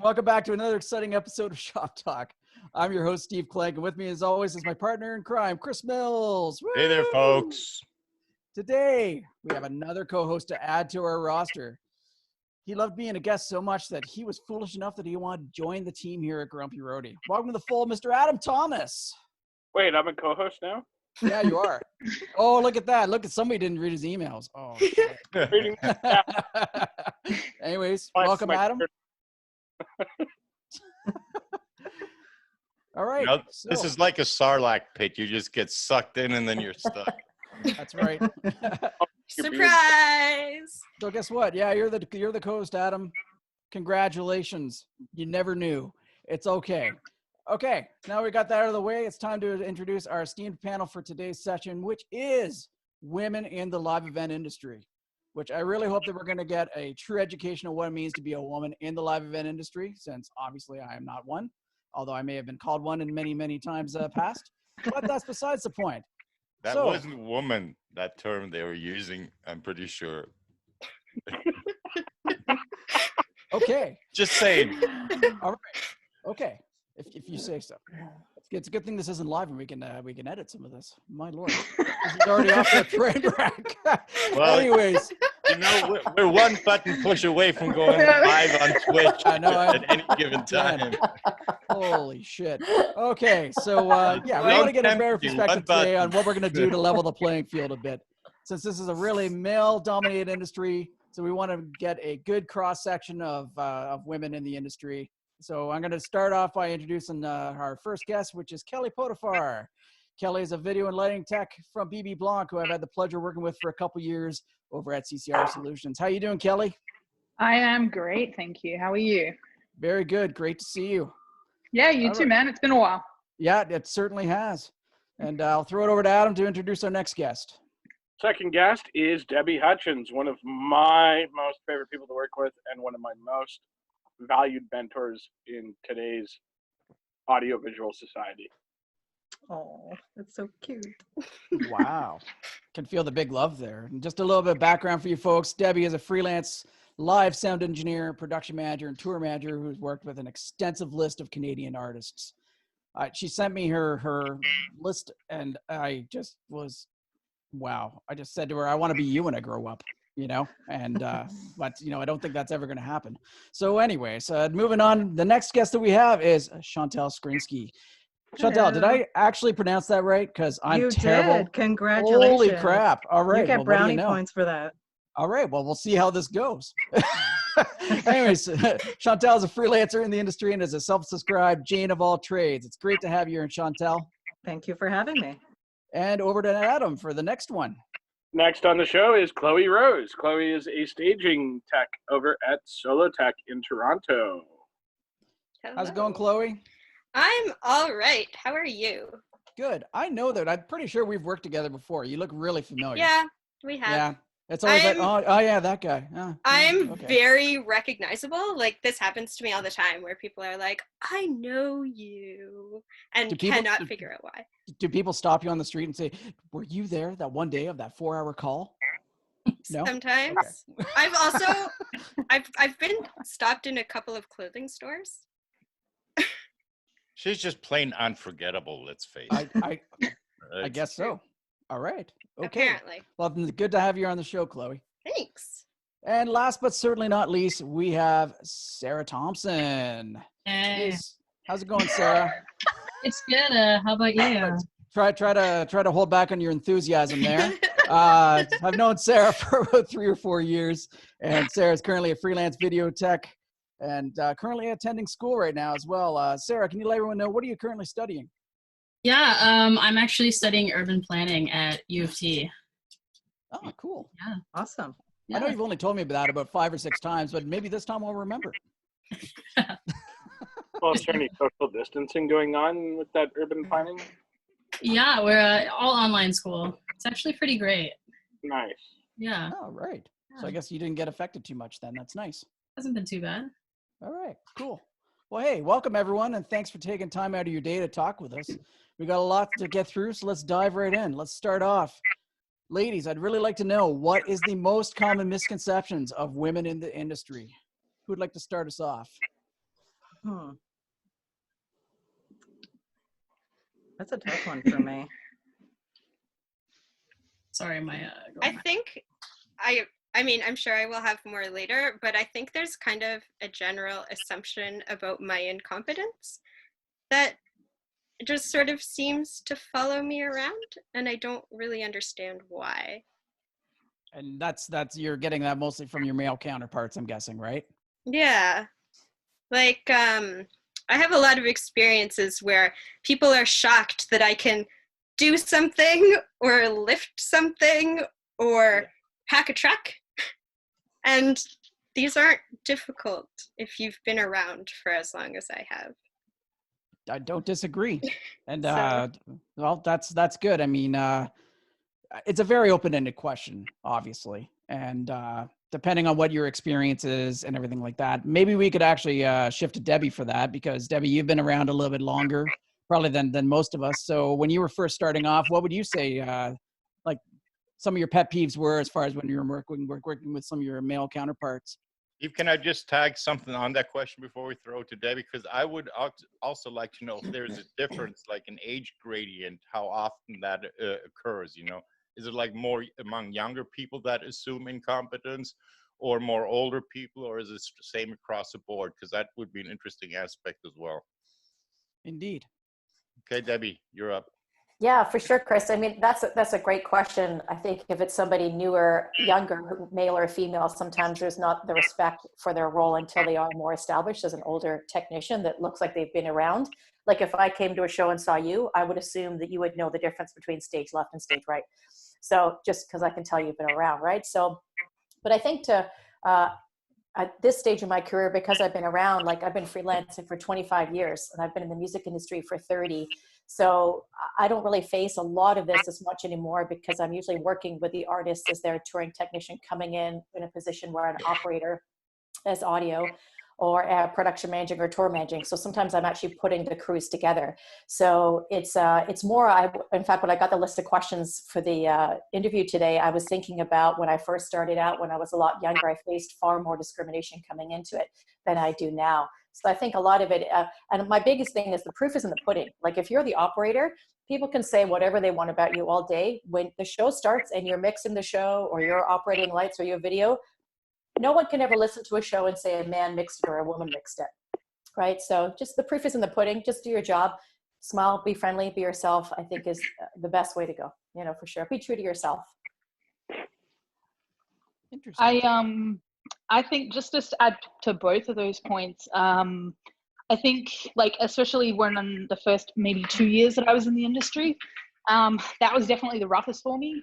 Welcome back to another exciting episode of Shop Talk. I'm your host, Steve Klinck, and with me, as always, is my partner in crime, Chris Mills. Woo! Hey there, folks. Today, we have another co-host to add to our roster. He loved being a guest so much that he was foolish enough that he wanted to join the team here at Grumpy Roadie. Welcome to the fold, Mr. Adam Thomas. Wait, I'm a co-host now? Yeah, you are. Oh, look at that. Look at somebody didn't read his emails. Oh, shit. Anyways, welcome, Adam. All right. You know, this is like a Sarlacc pit. You just get sucked in and then you're stuck. That's right. Surprise! So guess what? Yeah, you're the co-host, Adam. Congratulations. You never knew. It's okay. Okay, now we got that out of the way. It's time to introduce our esteemed panel for today's session, which is women in the live event industry, which I really hope that we're going to get a true education of what it means to be a woman in the live event industry, since obviously I am not one, although I may have been called one in many, many times past. But that's besides the point. That wasn't woman, that term they were using, I'm pretty sure. Okay. Just saying. All right. Okay. If you say so. It's a good thing this isn't live and we can edit some of this. My Lord. This is already off the train wreck. Well, anyways. You know, we're one button push away from going live on Twitch at any given time. Holy shit. Okay, so yeah, we want to get a better perspective today on what we're going to do to level the playing field a bit. Since this is a really male-dominated industry, so we want to get a good cross-section of women in the industry. So I'm going to start off by introducing our first guest, which is Kelly Potiphar. Kelly is a video and lighting tech from BB Blanc, who I've had the pleasure of working with for a couple years over at CCR Solutions. How you doing, Kelly? I am great, thank you. How are you? Very good. Great to see you. Yeah, you too, man. It's been a while. Yeah, it certainly has. And I'll throw it over to Adam to introduce our next guest. Second guest is Debbie Hutchkins, one of my most favorite people to work with and one of my most valued mentors in today's audiovisual society. Oh, that's so cute. Wow. Can feel the big love there. And just a little bit of background for you folks. Debbie is a freelance live sound engineer, production manager, and tour manager who's worked with an extensive list of Canadian artists. She sent me her list, and I just was, wow. I just said to her, I want to be you when I grow up, you know? And, but, you know, I don't think that's ever going to happen. So anyways, moving on, the next guest that we have is Chantal Skrynski. Chantal, did I actually pronounce that right? Because I'm terrible. You did. Congratulations. Holy crap. All right. You get brownie points for that. All right. Well, we'll see how this goes. Anyways, Chantal is a freelancer in the industry and is a self-described Jane of all trades. It's great to have you here, Chantal. Thank you for having me. And over to Adam for the next one. Next on the show is Chloe Rose. Chloe is a staging tech over at Solo Tech in Toronto. Hello. How's it going, Chloe? I'm all right. How are you? Good. I know that. I'm pretty sure we've worked together before. You look really familiar. Yeah, we have. Yeah. It's always like, oh yeah, that guy. I'm okay. very recognizable. Like, this happens to me all the time where people are like, I know you, and cannot figure out why. Do people stop you on the street and say, were you there that one day of that 4-hour call? No? Sometimes. Okay. I've also, I've been stopped in a couple of clothing stores. She's just plain unforgettable, let's face it. I guess so. All right. Okay. Apparently. Well, good to have you on the show, Chloe. Thanks. And last but certainly not least, we have Sarah Thomson. Hey. How's it going, Sarah? It's good. How about you? Try to hold back on your enthusiasm there. I've known Sarah for about 3 or 4 years, and Sarah's currently a freelance video tech and currently attending school right now as well. Sarah, can you let everyone know, what are you currently studying? Yeah, I'm actually studying urban planning at U of T. Oh, cool. Yeah. Awesome. Yeah. I know you've only told me that about 5 or 6 times, but maybe this time I'll remember. Well, is there any social distancing going on with that urban planning? Yeah, we're all online school. It's actually pretty great. Nice. Yeah. Oh, right. So I guess you didn't get affected too much then. That's nice. Hasn't been too bad. All right, cool. Well, hey, welcome everyone, and thanks for taking time out of your day to talk with us. We got a lot to get through, so let's dive right in. Let's start off. Ladies, I'd really like to know, what is the most common misconceptions of women in the industry? Who'd like to start us off? That's a tough one for me. Sorry, my I think I mean, I'm sure I will have more later, but I think there's kind of a general assumption about my incompetence that just sort of seems to follow me around, and I don't really understand why. And that's you're getting that mostly from your male counterparts, I'm guessing, right? Yeah. Like, I have a lot of experiences where people are shocked that I can do something or lift something or pack a truck. And these aren't difficult if you've been around for as long as I have. I don't disagree. And So- well, that's good. I mean, it's a very open-ended question, obviously. And depending on what your experience is and everything like that, maybe we could actually shift to Debbie for that, because Debbie, you've been around a little bit longer probably than most of us. So when you were first starting off, what would you say like some of your pet peeves were as far as when you were working with some of your male counterparts? Steve, can I just tag something on that question before we throw it to Debbie? Because I would also like to know if there's a difference, like an age gradient, how often that occurs, you know? Is it like more among younger people that assume incompetence, or more older people, or is it the same across the board? Because that would be an interesting aspect as well. Indeed. Okay, Debbie, you're up. Yeah, for sure, Chris. I mean, that's a great question. I think if it's somebody newer, younger, male or female, sometimes there's not the respect for their role until they are more established as an older technician that looks like they've been around. Like if I came to a show and saw you, I would assume that you would know the difference between stage left and stage right. So just because I can tell you've been around, right? So, but I think at this stage of my career, because I've been around, like I've been freelancing for 25 years and I've been in the music industry for 30. So I don't really face a lot of this as much anymore, because I'm usually working with the artists as their touring technician coming in a position where an operator as audio or a production managing or tour managing. So sometimes I'm actually putting the crews together. So it's more, in fact, when I got the list of questions for the interview today, I was thinking about when I first started out, when I was a lot younger, I faced far more discrimination coming into it than I do now. So I think a lot of it, and my biggest thing is the proof is in the pudding. Like if you're the operator, people can say whatever they want about you all day. When the show starts and you're mixing the show or you're operating lights or your video, no one can ever listen to a show and say a man mixed it or a woman mixed it, right? So just the proof is in the pudding. Just do your job, smile, be friendly, be yourself, I think is the best way to go, you know, for sure. Be true to yourself. Interesting. I think just to add to both of those points, I think like, especially when in the first maybe 2 years that I was in the industry, that was definitely the roughest for me.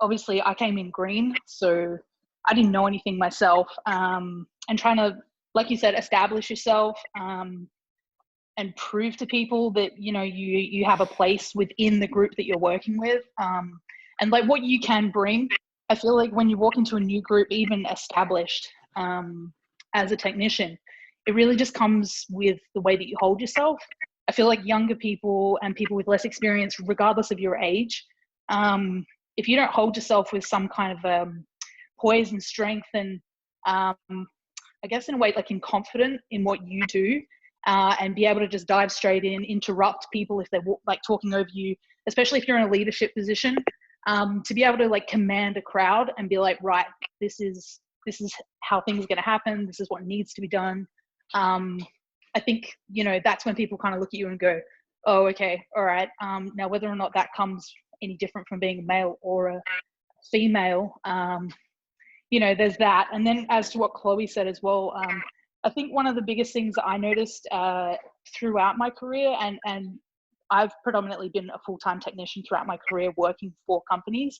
Obviously I came in green, so I didn't know anything myself, and trying to, like you said, establish yourself, and prove to people that, you know, you have a place within the group that you're working with, and like what you can bring. I feel like when you walk into a new group, even established as a technician, it really just comes with the way that you hold yourself. I feel like younger people and people with less experience, regardless of your age, if you don't hold yourself with some kind of poise and strength and I guess in a way like confident in what you do, and be able to just dive straight in, interrupt people if they're like talking over you, especially if you're in a leadership position, to be able to like command a crowd and be like, right, this is how things are going to happen. This is what needs to be done. I think, you know, that's when people kind of look at you and go, oh, okay, all right. Now, whether or not that comes any different from being a male or a female, you know, there's that. And then as to what Chloe said as well, I think one of the biggest things that I noticed throughout my career, and I've predominantly been a full-time technician throughout my career working for companies.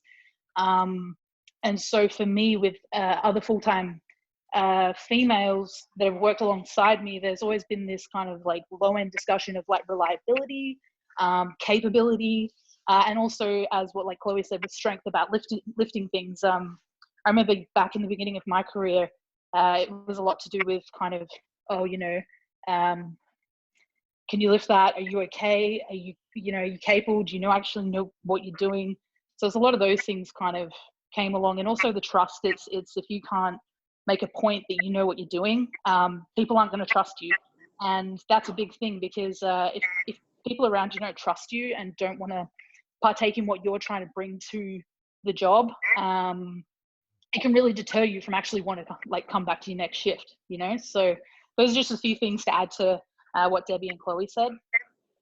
And so for me, with other full-time females that have worked alongside me, there's always been this kind of like low-end discussion of like reliability, capability, and also as what like Chloe said, with strength about lifting things. I remember back in the beginning of my career, it was a lot to do with kind of, oh, you know, can you lift that? Are you okay? Are you capable? Do you actually know what you're doing? So it's a lot of those things kind of came along, and also the trust. It's if you can't make a point that you know what you're doing, people aren't going to trust you. And that's a big thing, because if people around you don't trust you and don't want to partake in what you're trying to bring to the job, it can really deter you from actually wanting to like come back to your next shift, you know? So those are just a few things to add to what Debbie and Chloe said.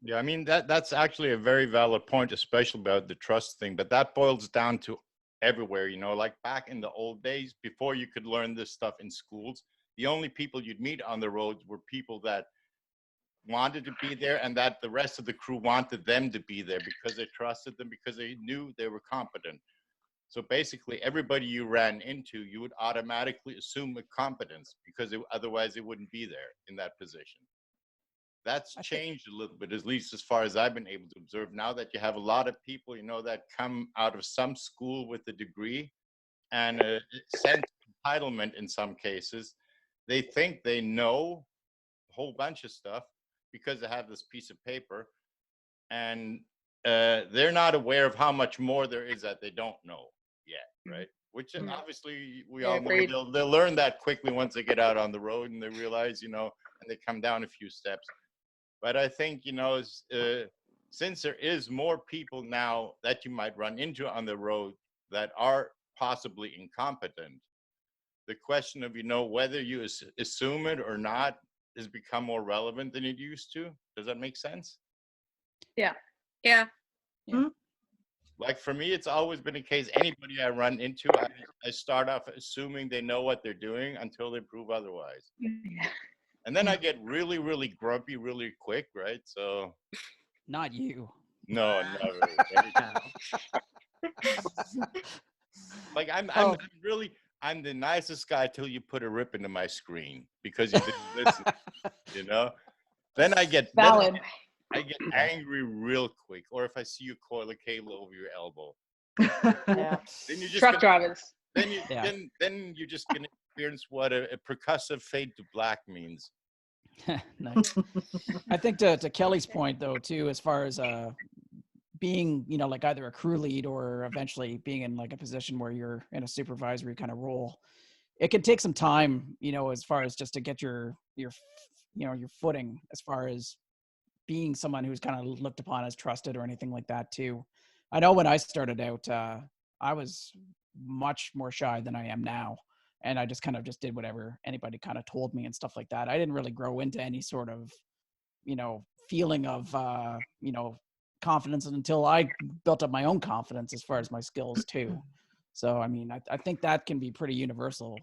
Yeah, I mean, that's actually a very valid point, especially about the trust thing, but that boils down to everywhere, you know, like back in the old days, before you could learn this stuff in schools, the only people you'd meet on the roads were people that wanted to be there and that the rest of the crew wanted them to be there because they trusted them, because they knew they were competent. So basically, everybody you ran into, you would automatically assume a competence, because otherwise they wouldn't be there in that position. That's changed a little bit, at least as far as I've been able to observe. Now that you have a lot of people, you know, that come out of some school with a degree and a sense of entitlement in some cases, they think they know a whole bunch of stuff because they have this piece of paper, and they're not aware of how much more there is that they don't know yet, right? Which obviously we all know they'll learn that quickly once they get out on the road and they realize, you know, and they come down a few steps. But I think, you know, since there is more people now that you might run into on the road that are possibly incompetent, the question of, you know, whether you assume it or not has become more relevant than it used to. Does that make sense? Yeah. Yeah. Yeah. Like for me, it's always been a case, anybody I run into, I start off assuming they know what they're doing until they prove otherwise. Yeah. And then I get really, really grumpy really quick, right? So. Not you. No, never. Like I'm the nicest guy till you put a rip into my screen because you didn't listen, you know? Then I get Valid. I get angry real quick, or if I see you coil a cable over your elbow. Yeah. Then you just Truck drivers. Then you're just gonna experience what a percussive fade to black means. Nice. I think to Kelly's point though too, as far as being, you know, like either a crew lead or eventually being in like a position where you're in a supervisory kind of role, it can take some time, you know, as far as just to get your you know, your footing as far as being someone who's kind of looked upon as trusted or anything like that too. I know when I started out, I was much more shy than I am now. And I just kind of just did whatever anybody kind of told me and stuff like that. I didn't really grow into any sort of, you know, feeling of, you know, confidence until I built up my own confidence as far as my skills too. So, I mean, I think that can be pretty universal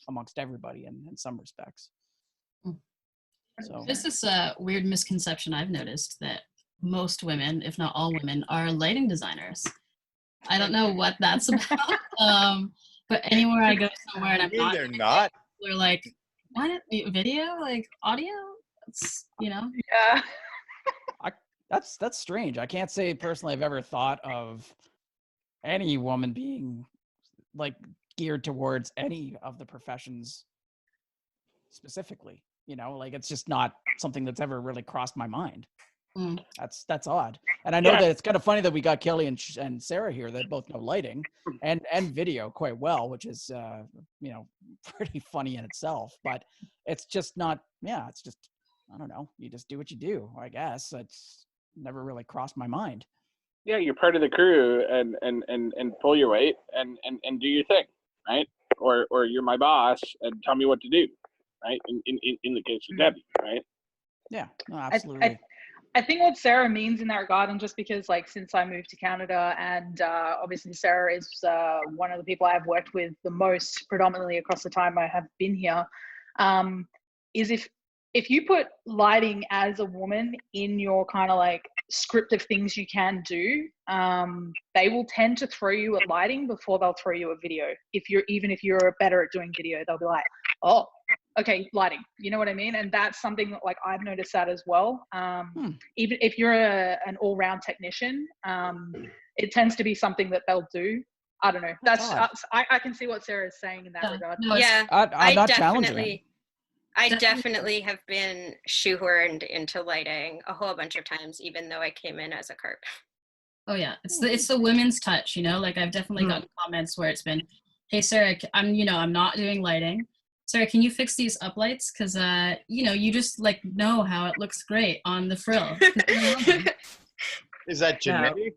amongst everybody in some respects. So There's this weird misconception I've noticed that most women, if not all women, are lighting designers. I don't know what that's about. But anywhere I go somewhere and I'm not, they're not. They're like, what? Video? Like audio? It's, you know. Yeah. that's strange. I can't say personally I've ever thought of any woman being like geared towards any of the professions specifically. You know, like it's just not something that's ever really crossed my mind. That's odd. And I know that it's kind of funny that we got Kelly and Sarah here that both know lighting and video quite well, which is you know, pretty funny in itself. But it's just not. Yeah, it's just, I don't know. You just do what you do. I guess it's never really crossed my mind. Yeah, you're part of the crew and pull your weight and do your thing, right? Or you're my boss and tell me what to do, right? In the case of Debbie, right? Yeah, no, absolutely. I think what Sarah means in that regard, and just because like since I moved to Canada, and obviously Sarah is one of the people I've worked with the most predominantly across the time I have been here, is if you put lighting as a woman in your kind of like script of things you can do, they will tend to throw you at lighting before they'll throw you at video. Even if you're better at doing video, they'll be like, oh, okay, lighting, you know what I mean? And that's something that like I've noticed that as well. Even if you're an all-round technician, it tends to be something that they'll do. I don't know. I can see what Sarah is saying in that regard. No, Yeah, I'm not challenging it. I definitely have been shoehorned into lighting a whole bunch of times, even though I came in as a carp. Oh yeah, it's the women's touch, you know. Like I've definitely gotten comments where it's been, "Hey Sarah, I'm not doing lighting, sorry, can you fix these uplights? Because, you know, you just like know how it looks great on the frill. Is that No. genetic?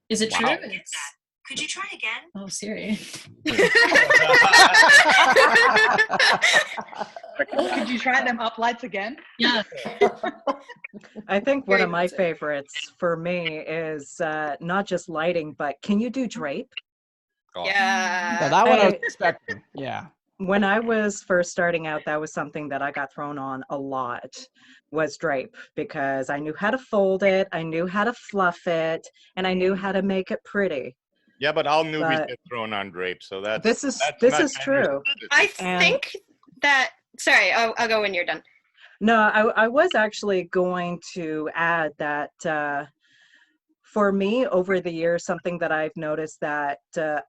Is it true? Wow. It's, Could you try again? oh, Siri. Could you try them uplights again? Yeah. I think one of my favorites for me is not just lighting, but can you do drape? Oh. Yeah. So that one I was I- expecting. Yeah. When I was first starting out, that was something that I got thrown on a lot, was drape, because I knew how to fold it, I knew how to fluff it, and I knew how to make it pretty. Yeah, but all newbies But- get thrown on drape, so that's This is not true. I And- think that, sorry, I'll go when you're done. No, I was actually going to add that for me, over the years, something that I've noticed that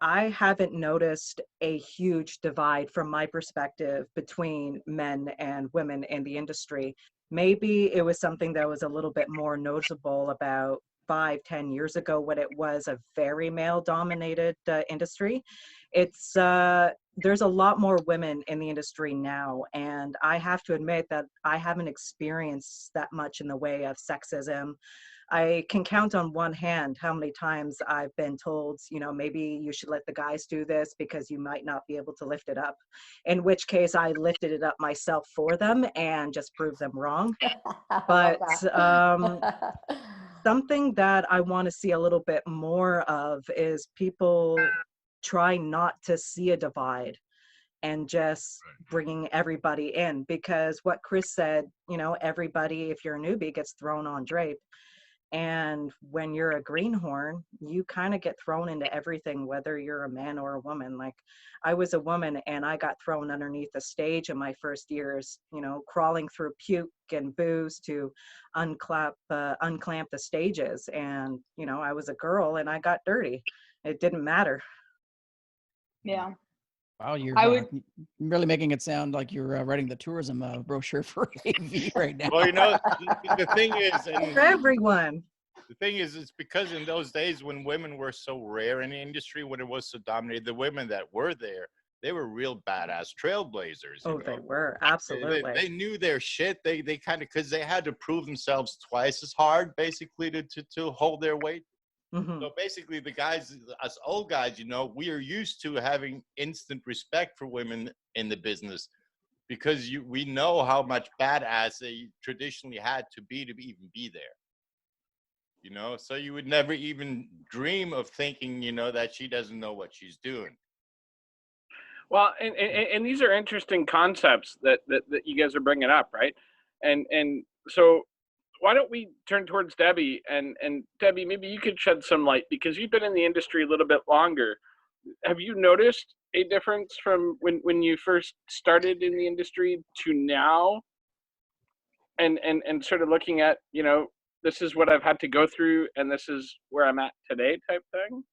I haven't noticed a huge divide from my perspective between men and women in the industry. Maybe it was something that was a little bit more noticeable about 5-10 years ago, when it was a very male-dominated industry. It's there's a lot more women in the industry now, and I have to admit that I haven't experienced that much in the way of sexism. I can count on one hand how many times I've been told, you know, maybe you should let the guys do this because you might not be able to lift it up. In which case I lifted it up myself for them and just proved them wrong. But something that I want to see a little bit more of is people try not to see a divide and just bringing everybody in, because what Chris said, you know, everybody, if you're a newbie, gets thrown on drape. And when you're a greenhorn, you kind of get thrown into everything, whether you're a man or a woman. Like, I was a woman and I got thrown underneath the stage in my first years, you know, crawling through puke and booze to unclamp the stages. And, you know, I was a girl and I got dirty. It didn't matter. Yeah. Wow, you're I would- really making it sound like you're writing the tourism brochure for AV right now. Well, you know, the thing is, For and everyone. the thing is, it's because in those days when women were so rare in the industry, when it was so dominated, the women that were there, they were real badass trailblazers. Oh, You they know? were. They Absolutely. knew their shit. They kind of, because they had to prove themselves twice as hard, basically, to hold their weight. Mhm. So basically, the guys, us old guys, you know, we are used to having instant respect for women in the business, because we know how much badass they traditionally had to even be there. You know, so you would never even dream of thinking, you know, that she doesn't know what she's doing. Well, and these are interesting concepts that you guys are bringing up, right? And so why don't we turn towards Debbie, and Debbie, maybe you could shed some light, because you've been in the industry a little bit longer. Have you noticed a difference from when you first started in the industry to now? And sort of looking at, you know, this is what I've had to go through and this is where I'm at today type thing?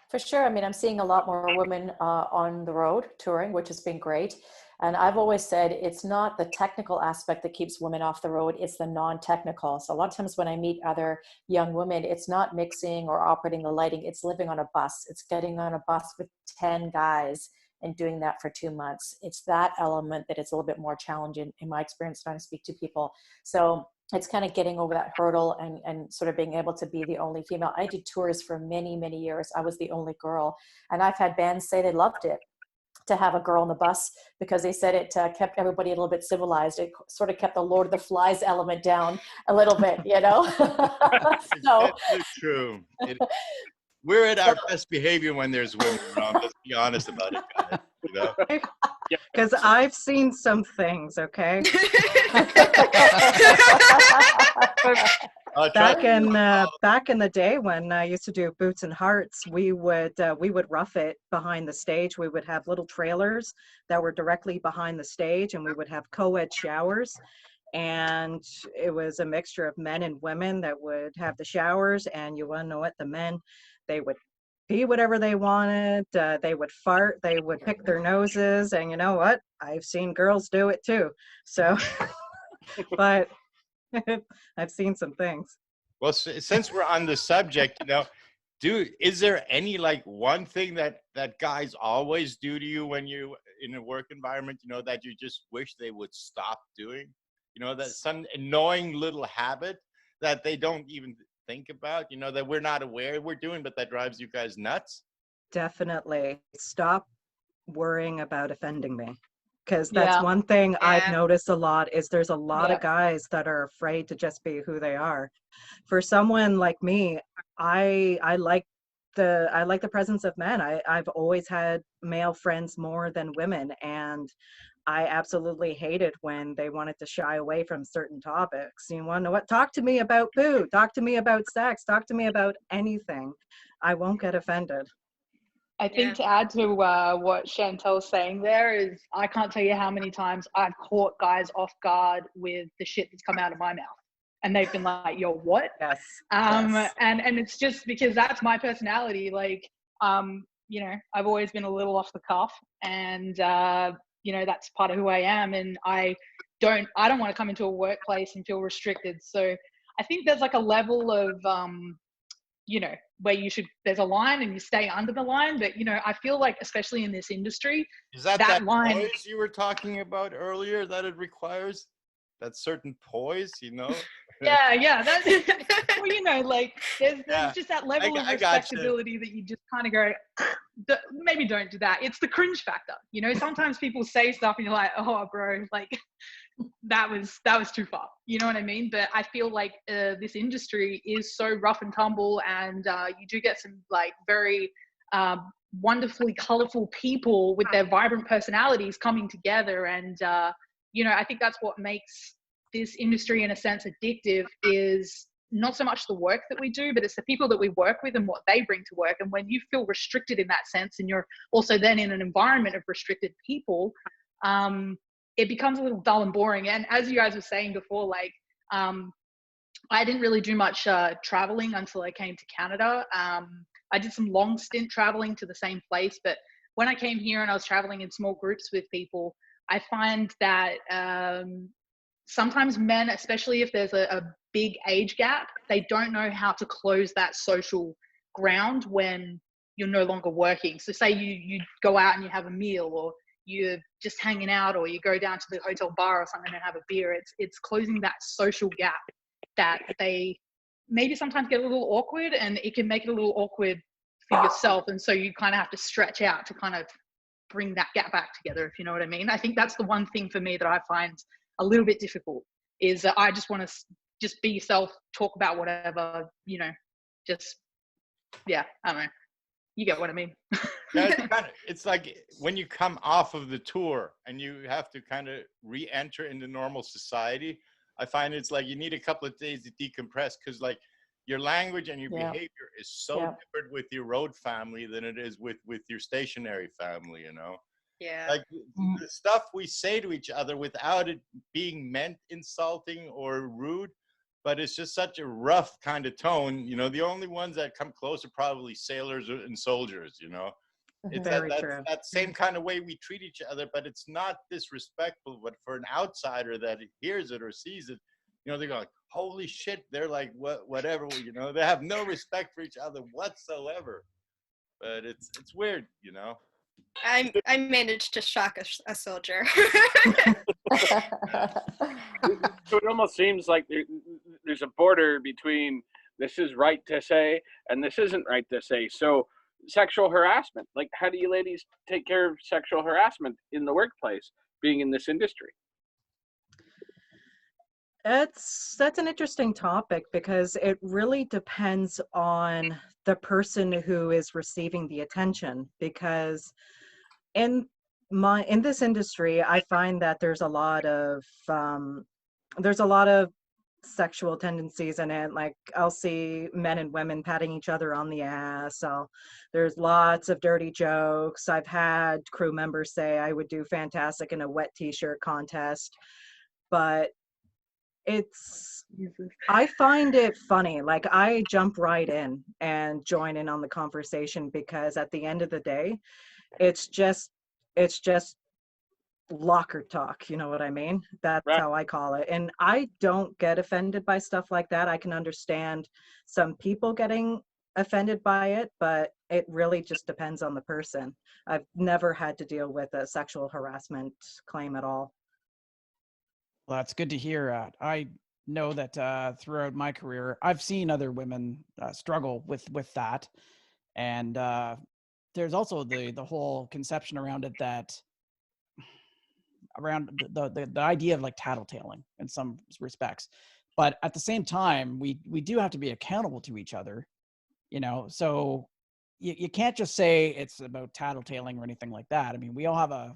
For sure. I mean, I'm seeing a lot more women on the road touring, which has been great. And I've always said it's not the technical aspect that keeps women off the road, it's the non-technical. So a lot of times when I meet other young women, it's not mixing or operating the lighting, it's living on a bus. It's getting on a bus with 10 guys and doing that for 2 months. It's that element that is a little bit more challenging in my experience trying to speak to people. So it's kind of getting over that hurdle and sort of being able to be the only female. I did tours for many, many years. I was the only girl. And I've had bands say they loved it to have a girl on the bus, because they said it kept everybody a little bit civilized. It sort of kept the Lord of the Flies element down a little bit, you know? So, That's true. We're at our best behavior when there's women around. Let's be honest about it, guys. You know? Because I've seen some things, okay? Back in the day when I used to do Boots and Hearts, we would rough it behind the stage. We would have little trailers that were directly behind the stage, and we would have co-ed showers. And it was a mixture of men and women that would have the showers. And you want to know what? The men, they would pee whatever they wanted. They would fart. They would pick their noses. And you know what? I've seen girls do it too. So, but I've seen some things. Well, since we're on the subject, you know, is there any like one thing that guys always do to you when you in a work environment, you know, that you just wish they would stop doing? You know, that some annoying little habit that they don't even think about, you know, that we're not aware we're doing, but that drives you guys nuts? Definitely stop worrying about offending me. Because that's Yeah. one thing I've Yeah. noticed a lot is there's a lot Yeah. of guys that are afraid to just be who they are. For someone like me, I like the presence of men. I've always had male friends more than women, and I absolutely hated when they wanted to shy away from certain topics. You want to know what? Talk to me about food. Talk to me about sex. Talk to me about anything. I won't get offended. I think to add to what Chantal's saying there is, I can't tell you how many times I've caught guys off guard with the shit that's come out of my mouth. And they've been like, yo, what? Yes. And it's just because that's my personality. Like, you know, I've always been a little off the cuff, and, you know, that's part of who I am. And I don't want to come into a workplace and feel restricted. So I think there's like a level of, you know, where there's a line and you stay under the line. But, you know, I feel like, especially in this industry, Is that line poise you were talking about earlier that it requires? That certain poise, you know? yeah, that's, well, you know, like there's just that level of I gotcha. respectability that you just kind of go, maybe don't do that. It's the cringe factor, you know. Sometimes people say stuff and you're like, oh bro, like that was too far, you know what I mean? But I feel like this industry is so rough and tumble, and you do get some like very wonderfully colorful people with their vibrant personalities coming together. And you know, I think that's what makes this industry in a sense addictive, is not so much the work that we do, but it's the people that we work with and what they bring to work. And when you feel restricted in that sense, and you're also then in an environment of restricted people, it becomes a little dull and boring. And as you guys were saying before, like, I didn't really do much traveling until I came to Canada. I did some long stint traveling to the same place, but when I came here and I was traveling in small groups with people, I find that sometimes men, especially if there's a big age gap, they don't know how to close that social ground when you're no longer working. So say you go out and you have a meal, or you're just hanging out, or you go down to the hotel bar or something and have a beer. It's closing that social gap that they maybe sometimes get a little awkward, and it can make it a little awkward for yourself. And so you kind of have to stretch out to kind of bring that gap back together, if you know what I mean. I think that's the one thing for me that I find a little bit difficult, is that I just want to just be yourself, talk about whatever, you know, just, yeah, I don't know. You get what I mean. It's like when you come off of the tour and you have to kind of re-enter into normal society, I find it's like you need a couple of days to decompress, because like your language and your behavior is so different with your road family than it is with your stationary family, you know? Yeah. Like the stuff we say to each other without it being meant insulting or rude, but it's just such a rough kind of tone, you know. The only ones that come close are probably sailors and soldiers, you know. It's that same kind of way we treat each other, but it's not disrespectful. But for an outsider that hears it or sees it, you know, they go like, holy shit, they're like, whatever, you know, they have no respect for each other whatsoever. But it's weird, you know. I managed to shock a soldier. So it almost seems like there's a border between this is right to say and this isn't right to say. So sexual harassment, like, how do you ladies take care of sexual harassment in the workplace, being in this industry? That's an interesting topic, because it really depends on the person who is receiving the attention. Because in this industry, I find that there's a lot of sexual tendencies in it. Like, I'll see men and women patting each other on the ass. There's lots of dirty jokes. I've had crew members say I would do fantastic in a wet t-shirt contest, but I find it funny. Like, I jump right in and join in on the conversation, because at the end of the day, it's just locker talk, you know what I mean? That's Right. how I call it. And I don't get offended by stuff like that. I can understand some people getting offended by it, but it really just depends on the person. I've never had to deal with a sexual harassment claim at all. Well, that's good to hear. I know that throughout my career, I've seen other women struggle with that, and there's also the whole conception around it that around the idea of like tattletaling in some respects, but at the same time, we do have to be accountable to each other, you know. So you can't just say it's about tattletaling or anything like that. I mean, we all have a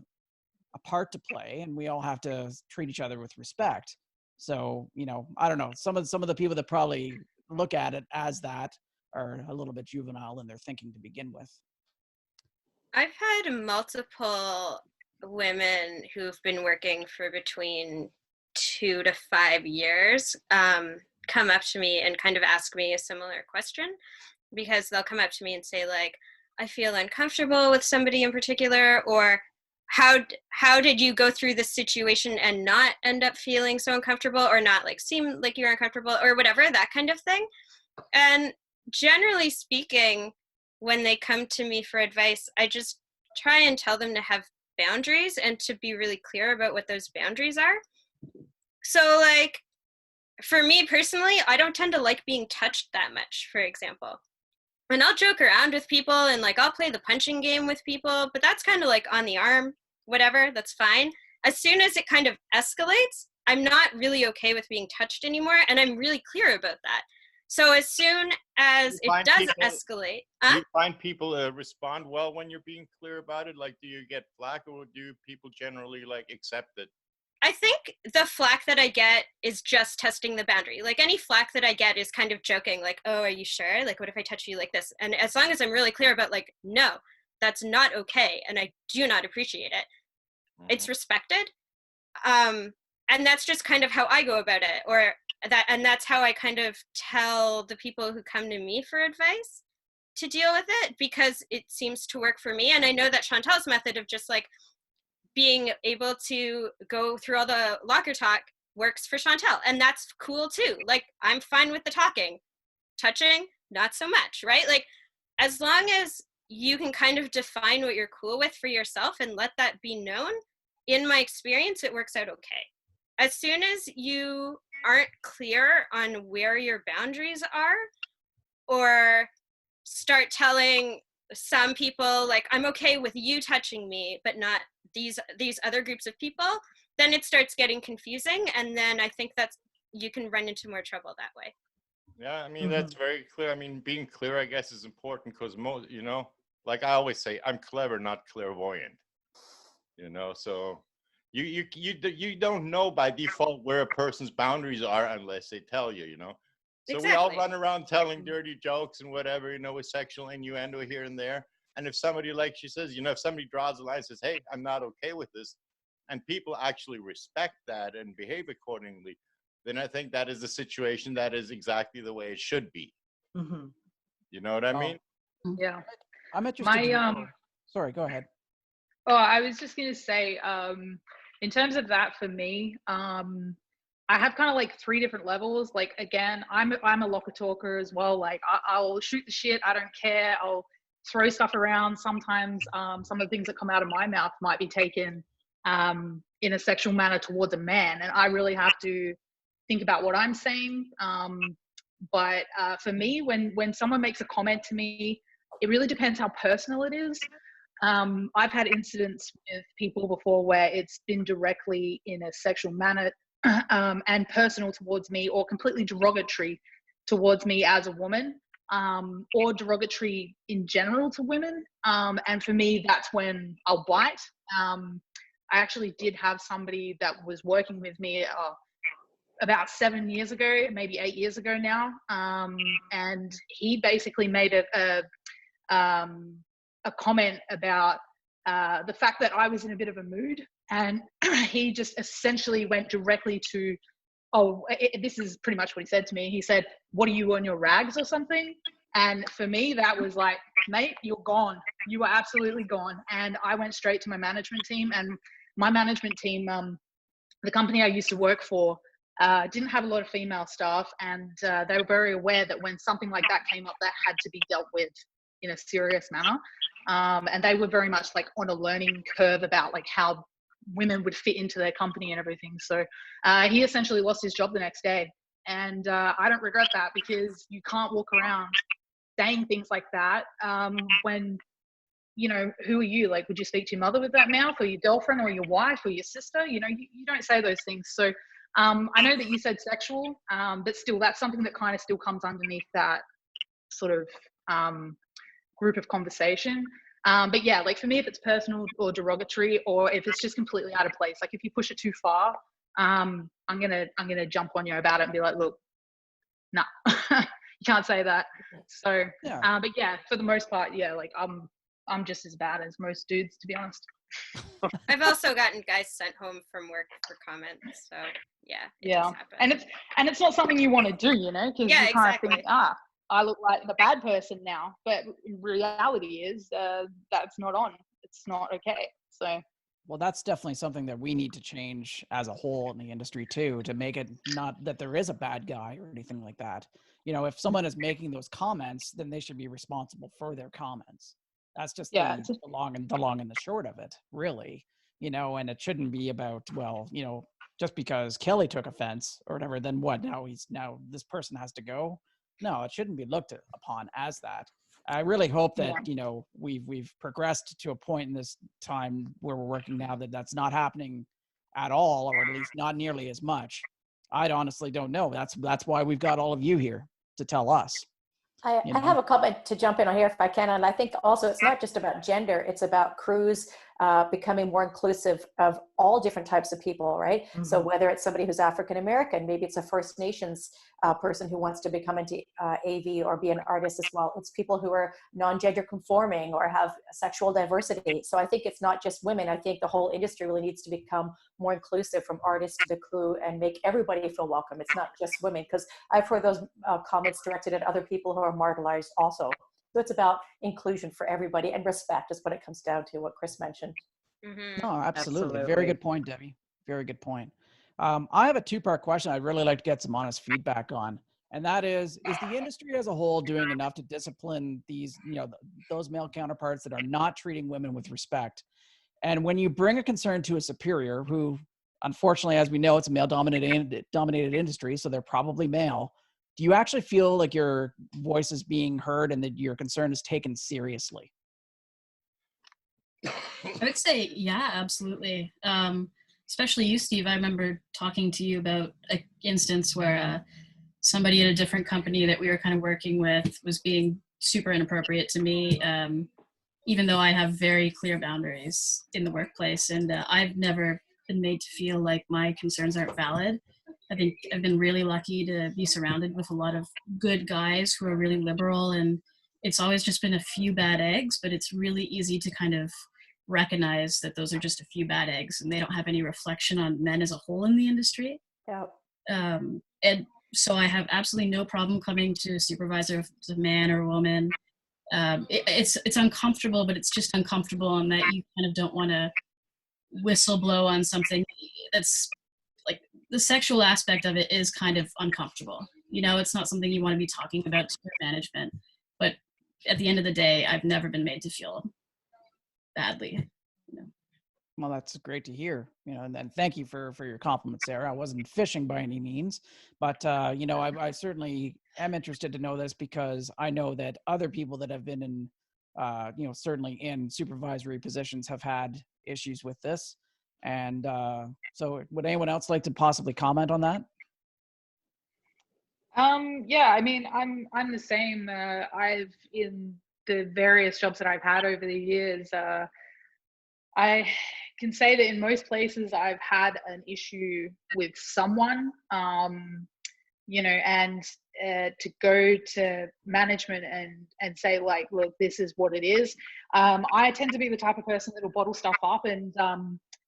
part to play, and we all have to treat each other with respect. So, you know, I don't know, some of the people that probably look at it as that are a little bit juvenile in their thinking to begin with. I've had multiple women who've been working for between 2 to 5 years come up to me and kind of ask me a similar question, because they'll come up to me and say, like, I feel uncomfortable with somebody in particular, or how did you go through this situation and not end up feeling so uncomfortable, or not like seem like you're uncomfortable, or whatever, that kind of thing. And generally speaking, when they come to me for advice, I just try and tell them to have boundaries and to be really clear about what those boundaries are. So like, for me personally, I don't tend to like being touched that much, for example. And I'll joke around with people and like I'll play the punching game with people, but that's kind of like on the arm, whatever, that's fine. As soon as it kind of escalates, I'm not really okay with being touched anymore, and I'm really clear about that. So as soon as it does escalate, do you find people respond well when you're being clear about it? Like, do you get flack, or do people generally like accept it? I think the flack that I get is just testing the boundary. Like any flack that I get is kind of joking, like, oh, are you sure? Like, what if I touch you like this? And as long as I'm really clear about like, no, that's not okay, and I do not appreciate it, it's respected. And that's just kind of how I go about it, and that's how I kind of tell the people who come to me for advice to deal with it, because it seems to work for me. And I know that Chantal's method of just like being able to go through all the locker talk works for Chantal, and that's cool too. Like, I'm fine with the talking. Touching, not so much, right? Like, as long as you can kind of define what you're cool with for yourself and let that be known, in my experience, it works out okay. As soon as you aren't clear on where your boundaries are, or start telling some people like, I'm okay with you touching me, but not these other groups of people, then it starts getting confusing, and then I think that's, you can run into more trouble that way. Yeah, I mean, that's very clear. I mean, being clear, I guess, is important, because most, you know, like I always say, I'm clever, not clairvoyant. You know, so you don't know by default where a person's boundaries are unless they tell you, you know. So exactly. We all run around telling dirty jokes and whatever, you know, with sexual innuendo here and there. And if somebody, like she says, you know, if somebody draws a line and says, hey, I'm not okay with this, and people actually respect that and behave accordingly, then I think that is the situation that is exactly the way it should be. You know what I mean? Yeah. I'm interested. Sorry, go ahead. Oh, I was just going to say, in terms of that, for me, I have kind of like 3 different levels. Like, again, I'm a locker talker as well. Like, I'll shoot the shit. I don't care. I'll throw stuff around. Sometimes some of the things that come out of my mouth might be taken in a sexual manner towards a man, and I really have to think about what I'm saying. But for me, when someone makes a comment to me, it really depends how personal it is. I've had incidents with people before where it's been directly in a sexual manner and personal towards me, or completely derogatory towards me as a woman, or derogatory in general to women. And for me, that's when I'll bite. I actually did have somebody that was working with me about 7 years ago, maybe 8 years ago now. And he basically made a comment about the fact that I was in a bit of a mood, and he just essentially went directly to, this is pretty much what he said to me. He said, what are you on your rags or something? And for me, that was like, mate, you're gone. You are absolutely gone. And I went straight to my management team, and my management team, the company I used to work for, didn't have a lot of female staff, and they were very aware that when something like that came up, that had to be dealt with in a serious manner. And they were very much like on a learning curve about like how women would fit into their company and everything. So he essentially lost his job the next day. And I don't regret that, because you can't walk around saying things like that when, you know, who are you? Like, would you speak to your mother with that mouth, or your girlfriend, or your wife, or your sister? You know, you don't say those things. So I know that you said sexual, but still, that's something that kind of still comes underneath that sort of group of conversation. But yeah, like for me, if it's personal or derogatory, or if it's just completely out of place, like if you push it too far, I'm gonna jump on you about it and be like, look, nah, you can't say that. So, Yeah. but yeah, for the most part, yeah, like I'm just as bad as most dudes, to be honest. I've also gotten guys sent home from work for comments. So yeah, it does happen. and it's not something you want to do, you know, because Yeah, you kind of exactly. think, I look like the bad person now, but reality is that's not on. It's not okay. So. Well, that's definitely something that we need to change as a whole in the industry too, to make it not that there is a bad guy or anything like that. You know, if someone is making those comments, then they should be responsible for their comments. That's just the long and the short of it, really. You know, and it shouldn't be about, well, you know, just because Kelly took offense or whatever, then what? Now this person has to go. No, it shouldn't be looked upon as that. I really hope that, you know, we've progressed to a point in this time where we're working now that that's not happening at all, or at least not nearly as much. I honestly don't know. That's why we've got all of you here to tell us. I have a comment to jump in on here if I can. And I think also it's not just about gender, it's about crews becoming more inclusive of all different types of people, right? Mm-hmm. So whether it's somebody who's African-American, maybe it's a First Nations person who wants to become into AV or be an artist as well. It's people who are non-gender conforming or have sexual diversity. So I think it's not just women. I think the whole industry really needs to become more inclusive, from artists to the crew, and make everybody feel welcome. It's not just women, because I've heard those comments directed at other people who are marginalized also. So it's about inclusion for everybody, and respect is what it comes down to, what Chris mentioned. Mm-hmm. No, absolutely. Very good point, Debbie. Very good point. I have a two-part question I'd really like to get some honest feedback on. And that is the industry as a whole doing enough to discipline these, you know, those male counterparts that are not treating women with respect? And when you bring a concern to a superior who, unfortunately, as we know, it's a male-dominated industry, so they're probably male, do you actually feel like your voice is being heard and that your concern is taken seriously? I would say, yeah, absolutely. Especially you, Steve. I remember talking to you about an instance where somebody at a different company that we were kind of working with was being super inappropriate to me, even though I have very clear boundaries in the workplace. And I've never been made to feel like my concerns aren't valid. I think I've been really lucky to be surrounded with a lot of good guys who are really liberal, and it's always just been a few bad eggs, but it's really easy to kind of recognize that those are just a few bad eggs and they don't have any reflection on men as a whole in the industry. Yeah. And so I have absolutely no problem coming to a supervisor if it's a man or a woman. It's uncomfortable, but it's just uncomfortable in that you kind of don't want to whistle blow on something that's like, the sexual aspect of it is kind of uncomfortable. You know, it's not something you want to be talking about to your management, but at the end of the day, I've never been made to feel badly. You know? Well, that's great to hear, you know, and then thank you for your compliment, Sarah. I wasn't fishing by any means, but, you know, I certainly am interested to know this, because I know that other people that have been in, you know, certainly in supervisory positions have had issues with this. And so would anyone else like to possibly comment on that? Yeah, I mean, I'm the same. I've, in the various jobs that I've had over the years, I can say that in most places I've had an issue with someone, you know, and to go to management and say, like, look, this is what it is. I tend to be the type of person that will bottle stuff up, and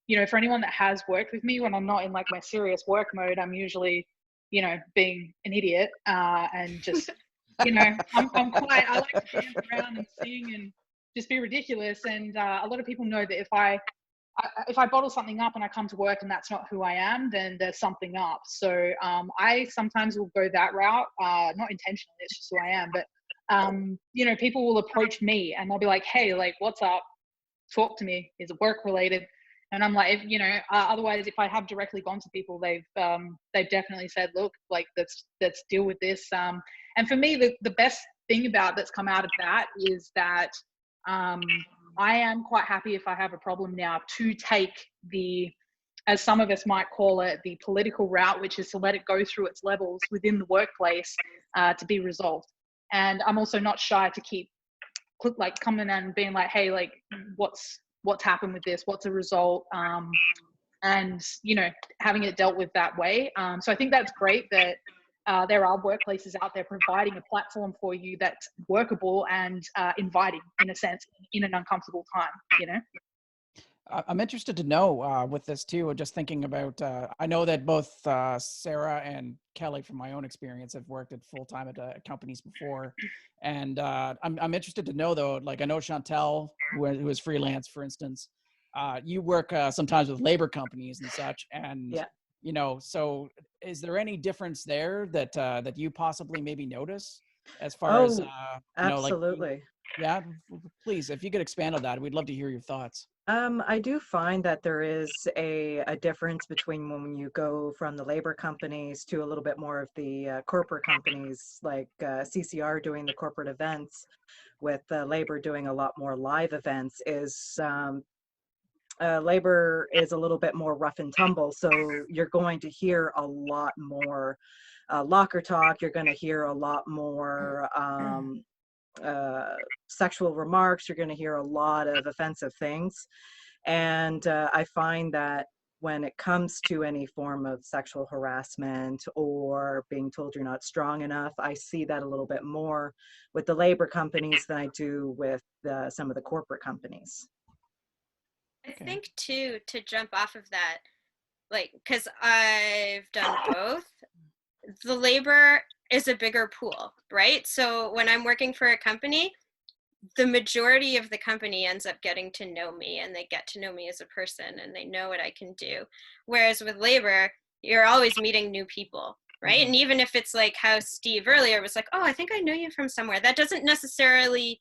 you know, for anyone that has worked with me, when I'm not in like my serious work mode, I'm usually, you know, being an idiot and just, you know, I like to dance around and sing and just be ridiculous. And a lot of people know that if I if I bottle something up and I come to work and that's not who I am, then there's something up. So I sometimes will go that route, not intentionally, it's just who I am. But, you know, people will approach me and they'll be like, hey, like, what's up? Talk to me. Is it work related? And I'm like, you know, otherwise, if I have directly gone to people, they've definitely said, look, like, let's deal with this. And for me, the best thing that's come out of that is that I am quite happy if I have a problem now to take as some of us might call it, the political route, which is to let it go through its levels within the workplace to be resolved. And I'm also not shy to keep like coming and being like, hey, like what's happened with this? What's the result? And, you know, having it dealt with that way. So I think that's great that there are workplaces out there providing a platform for you that's workable and inviting, in a sense, in an uncomfortable time, you know? I'm interested to know with this too, just thinking about, I know that both Sarah and Kelly, from my own experience, have worked at full-time at companies before. And I'm interested to know though, like I know Chantal, who is freelance, for instance, you work sometimes with labor companies and such. And, you know, so is there any difference there that you possibly maybe notice as far as, absolutely. You know, yeah, please, if you could expand on that, we'd love to hear your thoughts. I do find that there is a difference between when you go from the labor companies to a little bit more of the corporate companies, like CCR doing the corporate events, with labor doing a lot more live events. Is labor is a little bit more rough and tumble, so you're going to hear a lot more locker talk. You're going to hear a lot more sexual remarks. You're going to hear a lot of offensive things. And I find that when it comes to any form of sexual harassment or being told you're not strong enough, I see that a little bit more with the labor companies than I do with some of the corporate companies. I think too, to jump off of that, like, because I've done both, the labor is a bigger pool, right? So when I'm working for a company, the majority of the company ends up getting to know me, and they get to know me as a person, and they know what I can do. Whereas with labor, you're always meeting new people, right? Mm-hmm. And even if it's like how Steve earlier was like, oh, I think I know you from somewhere, that doesn't necessarily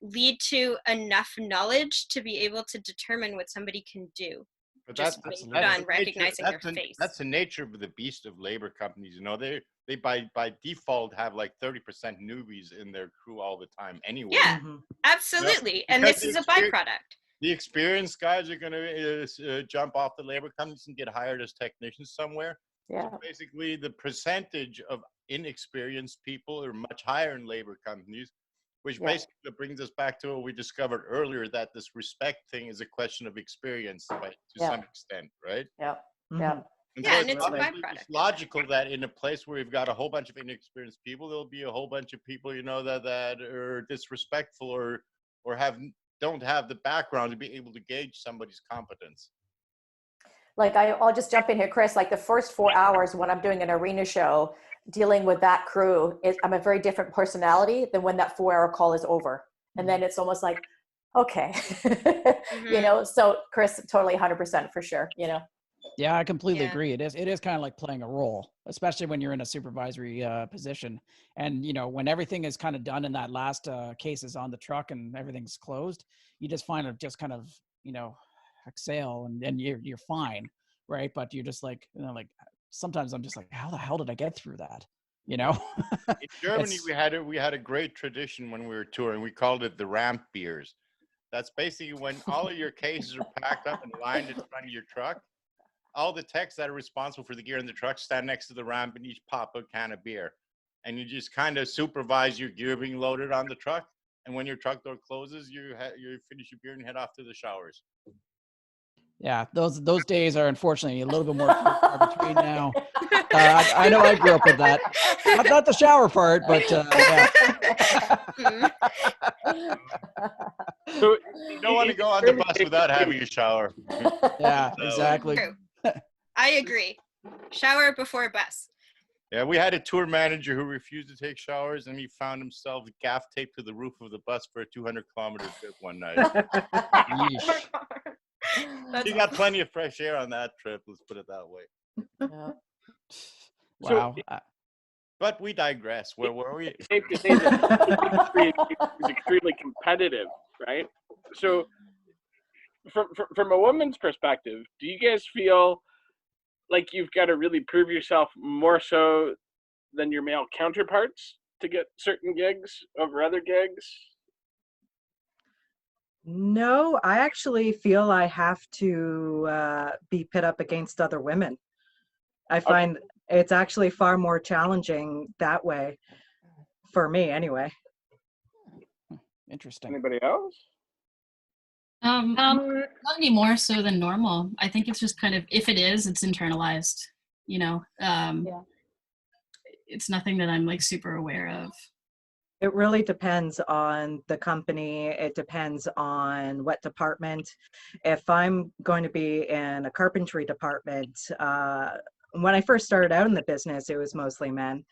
lead to enough knowledge to be able to determine what somebody can do. But just based on recognizing their face. That's the nature of the beast of labor companies. You know, they by default have like 30% newbies in their crew all the time anyway. Yeah, absolutely. You know, and this is a byproduct. The experienced guys are going to jump off the labor companies and get hired as technicians somewhere. Yeah. So basically, the percentage of inexperienced people are much higher in labor companies, which basically brings us back to what we discovered earlier, that this respect thing is a question of experience to some extent, right? Yeah. Mm-hmm. Yeah. And so and it's a byproduct. It's logical that in a place where we've got a whole bunch of inexperienced people, there'll be a whole bunch of people, you know, that are disrespectful or don't have the background to be able to gauge somebody's competence. Like I'll just jump in here, Chris. Like the first 4 hours when I'm doing an arena show, dealing with that crew, I'm a very different personality than when that 4-hour call is over. And then it's almost like, okay, you know, so Chris, totally 100% for sure, you know? Yeah, I completely agree. It is kind of like playing a role, especially when you're in a supervisory position. And, you know, when everything is kind of done and that last case is on the truck and everything's closed, you just find it just kind of, you know, exhale and you're fine. Right. But you're just like, you know, like sometimes I'm just like, how the hell did I get through that? You know, in Germany, we had a great tradition when we were touring. We called it the ramp beers. That's basically when all of your cases are packed up and lined in front of your truck. All the techs that are responsible for the gear in the truck stand next to the ramp and each pop a can of beer. And you just kind of supervise your gear being loaded on the truck. And when your truck door closes, you finish your beer and head off to the showers. Yeah, those days are unfortunately a little bit more far between now. I know I grew up with that. Not the shower part, but yeah. So you don't want to go on the bus without having a shower. Yeah, exactly. I agree. Shower before bus. Yeah, we had a tour manager who refused to take showers, and he found himself gaff taped to the roof of the bus for a 200-kilometer trip one night. You got plenty of fresh air on that trip. Let's put it that way. Yeah. Wow. But we digress. Where were we? Safe to say that the industry is extremely competitive, right? So, from a woman's perspective, do you guys feel like you've got to really prove yourself more so than your male counterparts to get certain gigs over other gigs? No, I actually feel I have to be pit up against other women. I find it's actually far more challenging that way, for me anyway. Interesting. Anybody else? Not any more so than normal. I think it's just kind of, if it is, it's internalized, you know. It's nothing that I'm like super aware of. It really depends on the company. It depends on what department. If I'm going to be in a carpentry department, when I first started out in the business, it was mostly men.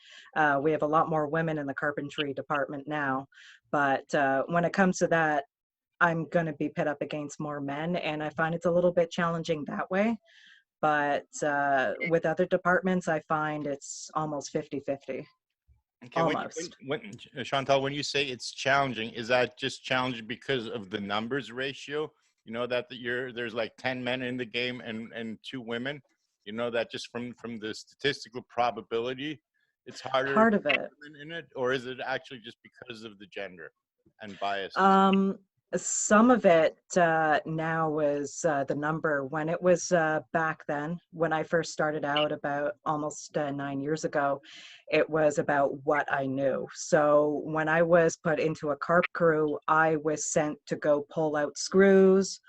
We have a lot more women in the carpentry department now. But when it comes to that, I'm going to be pit up against more men, and I find it's a little bit challenging that way. But with other departments, I find it's almost 50-50. Okay, Almost. when Chantal, when you say it's challenging, is that just challenging because of the numbers ratio? You know that there's like 10 men in the game and 2 women. You know that just from the statistical probability, it's harder. Part of it. Women in it, or is it actually just because of the gender and bias? Some of it now is the number. When it was back then, when I first started out about almost 9 years ago, it was about what I knew. So when I was put into a carp crew, I was sent to go pull out screws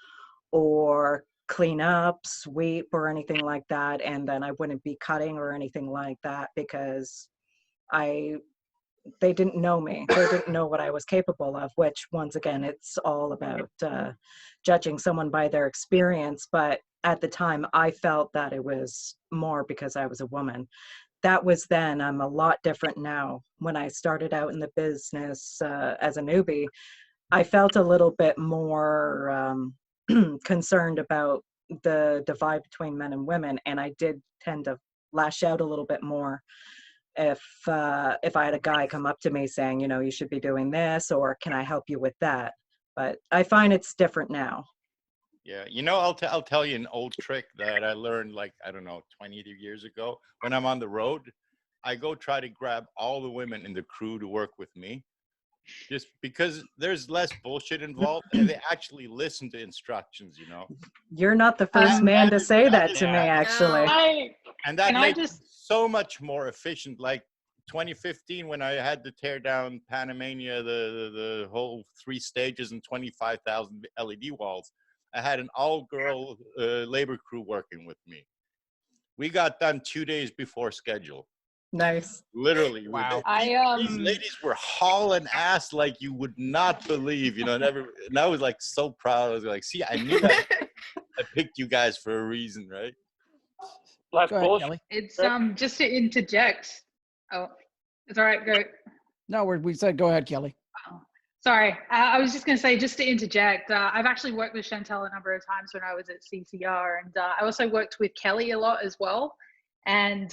or clean up, sweep, or anything like that. And then I wouldn't be cutting or anything like that because they didn't know me. They didn't know what I was capable of, which once again, it's all about judging someone by their experience. But at the time, I felt that it was more because I was a woman. That was then. I'm a lot different now. When I started out in the business as a newbie, I felt a little bit more concerned about the divide between men and women. And I did tend to lash out a little bit more if I had a guy come up to me saying, you know, you should be doing this, or can I help you with that? But I find it's different now. Yeah, you know, I'll tell you an old trick that I learned like, I don't know, 20 years ago. When I'm on the road, I go try to grab all the women in the crew to work with me, just because there's less bullshit involved and they actually listen to instructions, you know. You're not the first man to say that to me, yeah. actually. And that makes it so much more efficient. Like 2015, when I had to tear down Panamania, the whole 3 stages and 25,000 LED walls, I had an all-girl labor crew working with me. We got done 2 days before schedule. Nice. Literally. Wow. These ladies were hauling ass like you would not believe, you know. And I was like so proud. I was like, see, I knew that. I picked you guys for a reason, right? Last Go ahead, bullshit. Kelly. It's just to interject. Oh, it's all right. Go. No, we said go ahead, Kelly. Oh, sorry, I was just going to say, just to interject. I've actually worked with Chantal a number of times when I was at CCR, and I also worked with Kelly a lot as well. And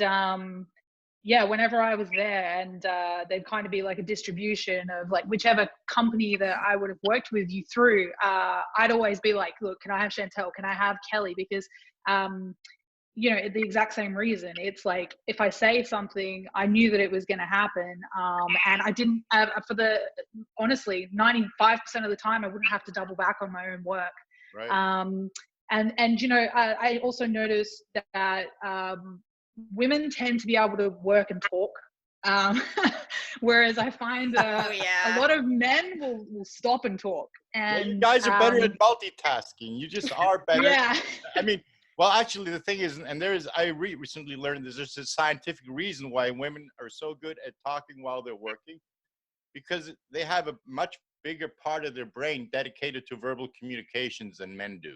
yeah, whenever I was there, and they'd kind of be like a distribution of like whichever company that I would have worked with you through, I'd always be like, look, can I have Chantal? Can I have Kelly? Because you know, the exact same reason. It's like, if I say something, I knew that it was going to happen. And I didn't, honestly, 95% of the time, I wouldn't have to double back on my own work. Right. And you know, I also noticed that women tend to be able to work and talk. Whereas I find a lot of men will stop and talk. And you guys are better at multitasking. You just are better. Yeah. I mean, well, actually, the thing is, and I recently learned there's a scientific reason why women are so good at talking while they're working, because they have a much bigger part of their brain dedicated to verbal communications than men do.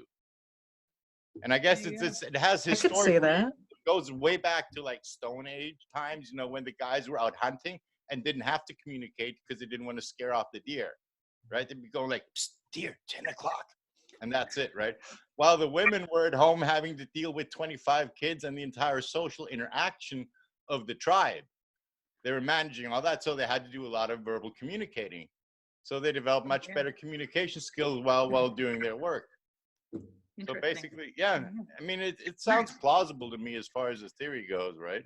And I guess it has historical. I could see that. It goes way back to like Stone Age times, you know, when the guys were out hunting and didn't have to communicate because they didn't want to scare off the deer, right? They'd be going like, "Psst, deer, 10 o'clock. And that's it, right? while the women were at home having to deal with 25 kids and the entire social interaction of the tribe. They were managing all that, so they had to do a lot of verbal communicating. So they developed much better communication skills while doing their work. So basically, yeah, I mean, it sounds plausible to me as far as the theory goes, right?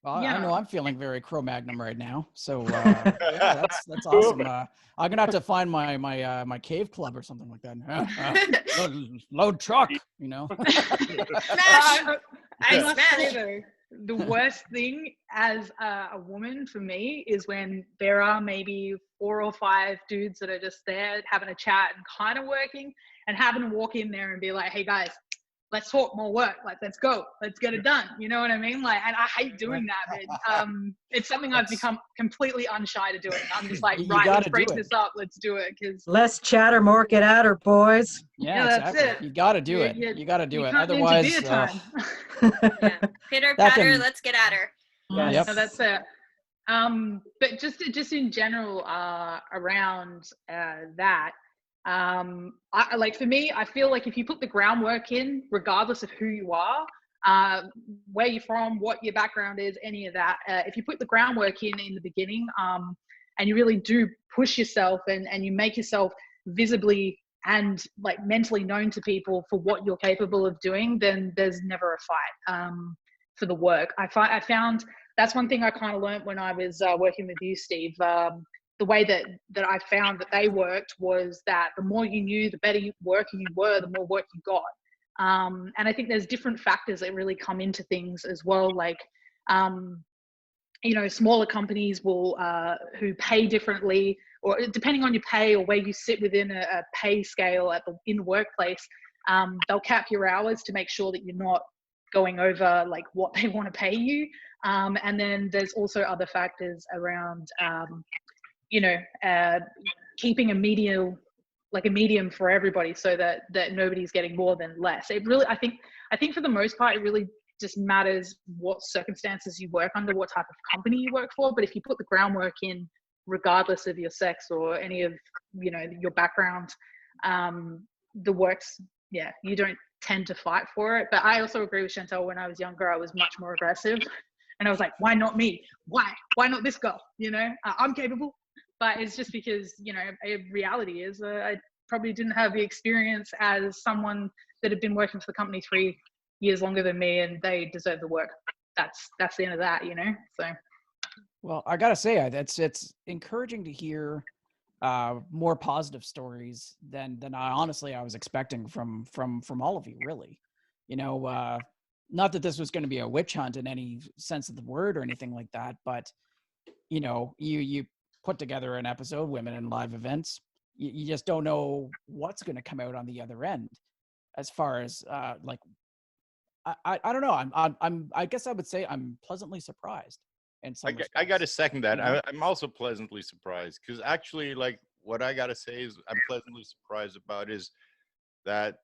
Well, I know I'm feeling very Cro-Magnon right now. So yeah, that's awesome. I'm gonna have to find my cave club or something like that. Load truck, you know. Smash! I must say smash! though, the worst thing as a woman for me is when there are maybe 4 or 5 dudes that are just there having a chat and kind of working, and having to walk in there and be like, hey guys, let's talk more work. Like, let's go, let's get it done. You know what I mean? Like, and I hate doing that, man. It's something I've become completely unshy to doing. I'm just like, right, let's break this up. Let's do it. Cause Less chatter, more get at her, boys. Yeah, that's exactly. it. You got to do it. You got to do it. Can't Otherwise, beer time. Yeah. Pitter patter, let's get at her. Yep. So that's it. But just in general, around that, like for me, I feel like if you put the groundwork in, regardless of who you are, where you're from, what your background is, any of that, if you put the groundwork in the beginning, and you really do push yourself and you make yourself visibly and like mentally known to people for what you're capable of doing, then there's never a fight for the work. I found that's one thing I kind of learned when I was working with you, Steve. The way that I found that they worked was that the more you knew, the better working you were, the more work you got. And I think there's different factors that really come into things as well. Like, you know, smaller companies will, who pay differently, or depending on your pay or where you sit within a pay scale in the workplace, they'll cap your hours to make sure that you're not going over like what they want to pay you. And then there's also other factors around, you know, keeping a medium for everybody, so that nobody's getting more than less. It really, I think for the most part, it really just matters what circumstances you work under, what type of company you work for. But if you put the groundwork in, regardless of your sex or any of, you know, your background, the works, yeah, you don't tend to fight for it. But I also agree with Chantal. When I was younger, I was much more aggressive, and I was like, why not me? Why not this girl? You know, I'm capable. But it's just because, you know, reality is I probably didn't have the experience as someone that had been working for the company 3 years longer than me, and they deserve the work. That's the end of that, you know. So, well, I gotta say, it's encouraging to hear more positive stories than I honestly I was expecting from all of you, really. You know, not that this was going to be a witch hunt in any sense of the word or anything like that, but you know, you put together an episode, Women in Live Events. You just don't know what's going to come out on the other end, as far as like, I don't know. I guess I would say I'm pleasantly surprised. And I got to second that. You know? I'm also pleasantly surprised, because actually, like, what I got to say is I'm pleasantly surprised about is that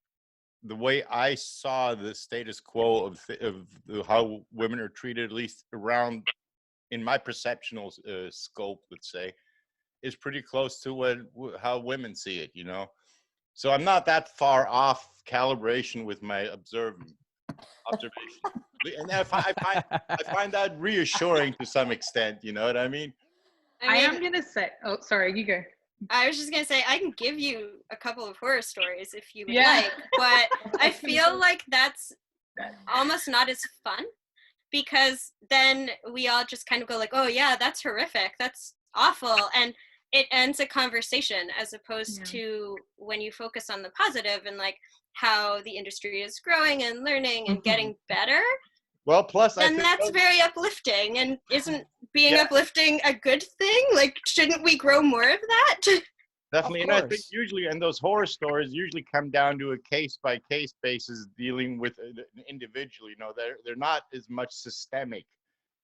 the way I saw the status quo of how women are treated, at least around in my perceptional scope, let's say, is pretty close to how women see it, you know. So I'm not that far off calibration with my observation. And I find that reassuring to some extent, you know what I mean? I am going to say, oh, sorry, you go. I was just going to say, I can give you a couple of horror stories if you would like, but I feel like that's almost not as fun, because then we all just kind of go like, oh yeah, that's horrific, that's awful, and it ends a conversation, as opposed to when you focus on the positive and like how the industry is growing and learning and getting better. Well, plus then that's very uplifting. And isn't being uplifting a good thing? Like, shouldn't we grow more of that? Definitely. And I think usually, and those horror stories usually come down to a case-by-case basis, dealing with an individual. You know, they're not as much systemic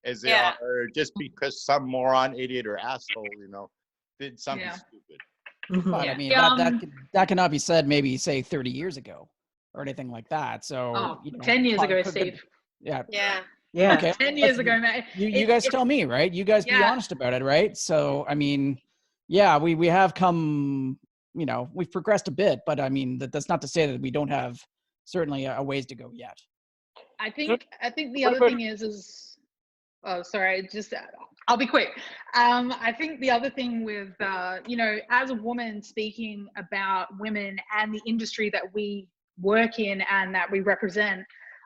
as they are just because some moron, idiot, or asshole, you know, did something stupid. But I mean, that cannot be said maybe, say, 30 years ago or anything like that. So, you know, 10 years ago, Steve. Yeah. Okay. 10 years ago, man. You guys tell me, right? You guys be honest about it, right? So, I mean, yeah, we have come you know, we've progressed a bit, but I mean, that's not to say that we don't have certainly a ways to go yet. I think the other thing is oh, sorry, just I'll be quick. I think the other thing with you know, as a woman speaking about women and the industry that we work in and that we represent,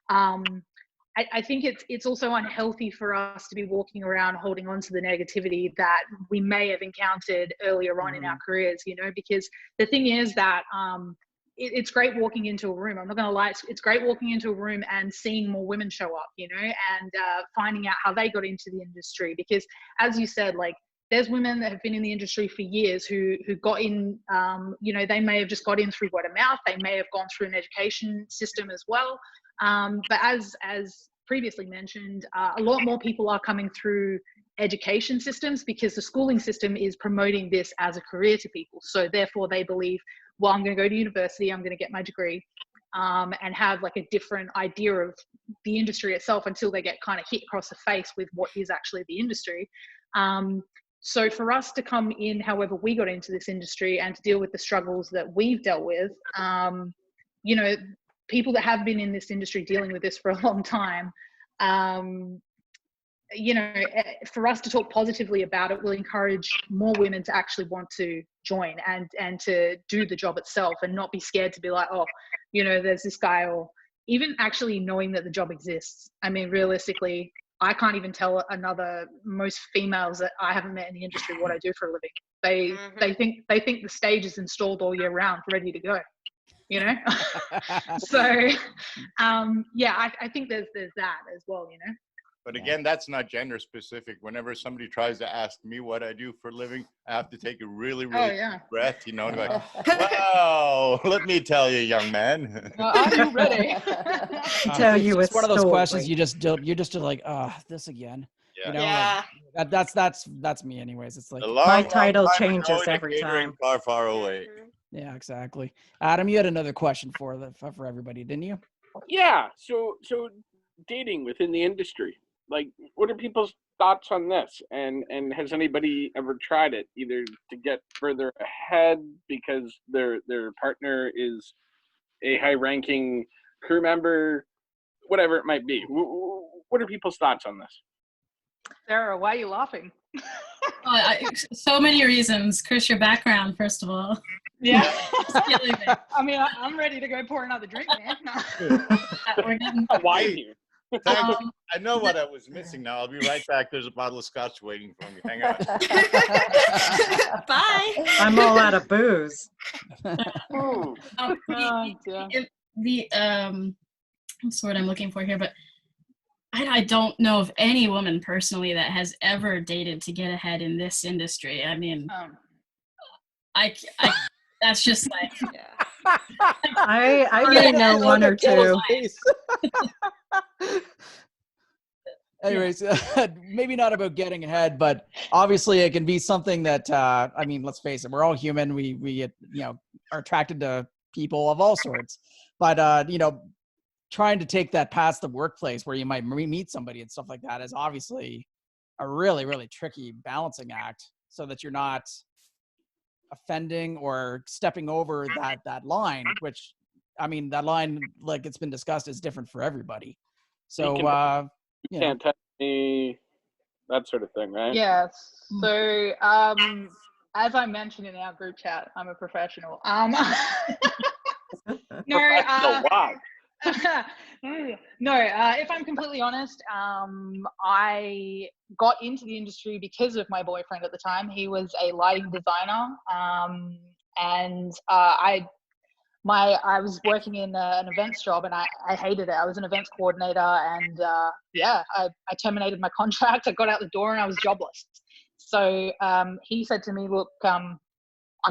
I think it's also unhealthy for us to be walking around holding on to the negativity that we may have encountered earlier on in our careers, you know, because the thing is that it's great walking into a room. I'm not going to lie. It's great walking into a room and seeing more women show up, you know, and finding out how they got into the industry. Because as you said, like, there's women that have been in the industry for years who got in, you know, they may have just got in through word of mouth. They may have gone through an education system as well. But as previously mentioned, a lot more people are coming through education systems because the schooling system is promoting this as a career to people. So therefore they believe, well, I'm going to go to university, I'm going to get my degree, and have like a different idea of the industry itself until they get kind of hit across the face with what is actually the industry. So for us to come in, however we got into this industry and to deal with the struggles that we've dealt with, you know, people that have been in this industry dealing with this for a long time, you know, for us to talk positively about it will encourage more women to actually want to join and to do the job itself and not be scared to be like, oh, you know, there's this guy, or even actually knowing that the job exists. I mean, realistically, I can't even tell most females that I haven't met in the industry what I do for a living. They think the stage is installed all year round, ready to go, you know? So, yeah, I think there's that as well, you know? But again, that's not gender specific. Whenever somebody tries to ask me what I do for a living, I have to take a really deep breath, you know, and like, wow, let me tell you, young man. Are you ready? Tell you it's one of those story. questions you're just like, this again. Yeah. You know, Yeah. like, that's me anyways. It's like My title time changes ago in a every catering time. Far, far away. yeah, exactly. Adam, you had another question for everybody, didn't you? Yeah. So dating within the industry, like, what are people's thoughts on this? And has anybody ever tried it, either to get further ahead because their partner is a high-ranking crew member, whatever it might be? What are people's thoughts on this? Sarah, why are you laughing? So many reasons. Chris, your background, first of all. Yeah. Killing me. I mean, I'm ready to go pour another drink, man. We're getting, Wine here. I know what I was missing now. I'll be right back. There's a bottle of scotch waiting for me. Hang on. Bye. I'm all out of booze. what's the word I'm looking for here, but I don't know of any woman personally that has ever dated to get ahead in this industry. I mean, I that's just like, I may know one or two. Anyways, maybe not about getting ahead, but obviously it can be something that, I mean, let's face it, we're all human. We you know, are attracted to people of all sorts, but, you know, trying to take that past the workplace where you might meet somebody and stuff like that is obviously a really, really tricky balancing act so that you're not offending or stepping over that line, which, I mean, that line, like it's been discussed, is different for everybody. So, you can't tell me that sort of thing, right? Yes. So, as I mentioned in our group chat, I'm a professional. Wow. No, if I'm completely honest, I got into the industry because of my boyfriend at the time. He was a lighting designer, and I was working in an events job, and I hated it. I was an events coordinator, and I terminated my contract. I got out the door, and I was jobless. So he said to me, "Look, I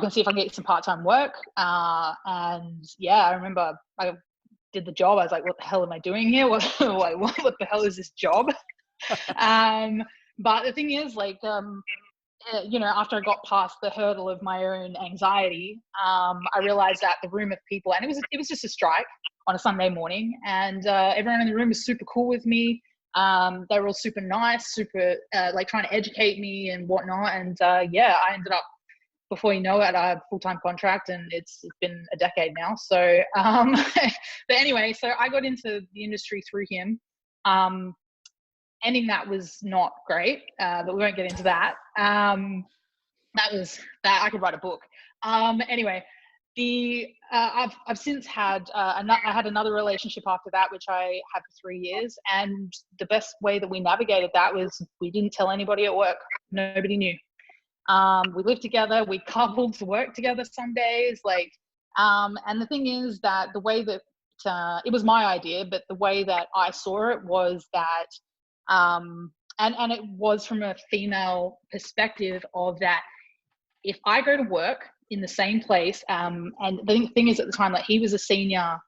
can see if I can get you some part-time work." And yeah, I remember I did the job. I was like, what the hell am I doing here? What the hell is this job? But the thing is, like, you know, after I got past the hurdle of my own anxiety, I realized that the room of people, and it was just a strike on a Sunday morning, and everyone in the room was super cool with me. They were all super nice, super like trying to educate me and whatnot. And I ended up before you know it, I have a full-time contract, and it's been a decade now. So, but anyway, so I got into the industry through him. Ending that was not great, but we won't get into that. That was that I could write a book. Anyway, I've since had I had another relationship after that, which I had for 3 years, and the best way that we navigated that was we didn't tell anybody at work. Nobody knew. We lived together, we coupled to work together some days, and the thing is that the way that it was my idea, but the way that I saw it was that and it was from a female perspective of that if I go to work in the same place, and the thing is at the time, like, he was a senior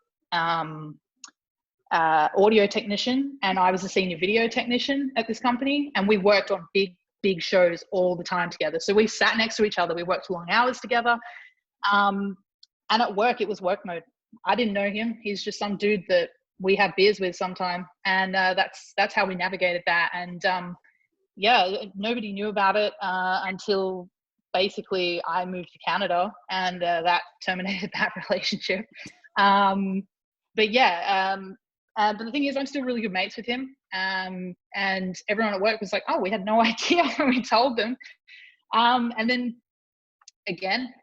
audio technician and I was a senior video technician at this company, and we worked on big shows all the time together. So we sat next to each other, we worked long hours together, and at work it was work mode. I didn't know him, he's just some dude that we have beers with sometime, and that's how we navigated that. And yeah, nobody knew about it until basically I moved to Canada, and that terminated that relationship. But yeah, but the thing is, I'm still really good mates with him, and everyone at work was like, oh, we had no idea when we told them. And then again,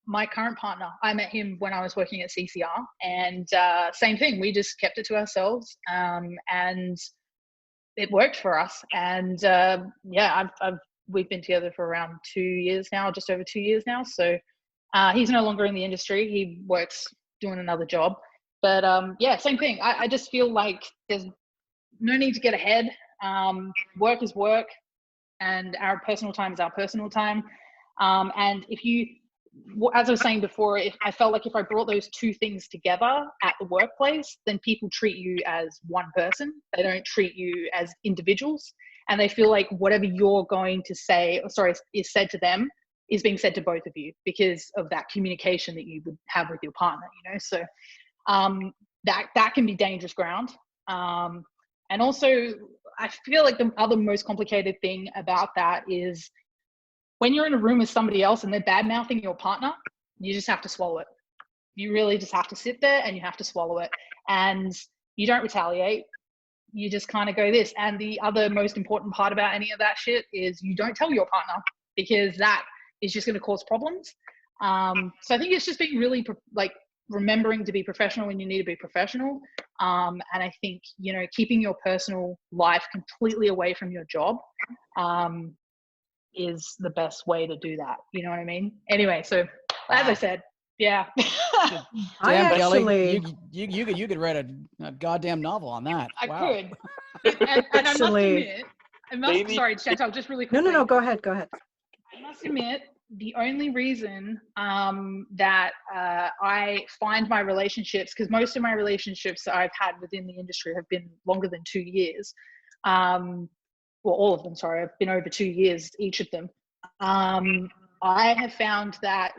my current partner, I met him when I was working at CCR, and same thing, we just kept it to ourselves, and it worked for us. And yeah, we've been together for around 2 years now, just over 2 years now. So he's no longer in the industry, he works doing another job. But yeah, same thing. I just feel like there's no need to get ahead. Work is work, and our personal time is our personal time. And if you, as I was saying before, I felt like if I brought those two things together at the workplace, then people treat you as one person. They don't treat you as individuals, and they feel like whatever you're going to say, is said to them, is being said to both of you because of that communication that you would have with your partner, you know? So that can be dangerous ground. And also, I feel like the other most complicated thing about that is when you're in a room with somebody else and they're bad-mouthing your partner, you just have to swallow it. You really just have to sit there and you have to swallow it. And you don't retaliate. You just kind of go this. And the other most important part about any of that shit is you don't tell your partner, because that is just going to cause problems. So I think it's just being really remembering to be professional when you need to be professional. And I think, you know, keeping your personal life completely away from your job is the best way to do that. You know what I mean? Anyway, so as I said, yeah. Damn, Kelly, actually, you could write a goddamn novel on that. I Wow. could. And Actually, I must admit, sorry, Chantal, just really quickly. no, go ahead. I must admit, the only reason that I find my relationships, because most of my relationships that I've had within the industry have been longer than 2 years. Well, all of them, sorry, I've been over 2 years, each of them. I have found that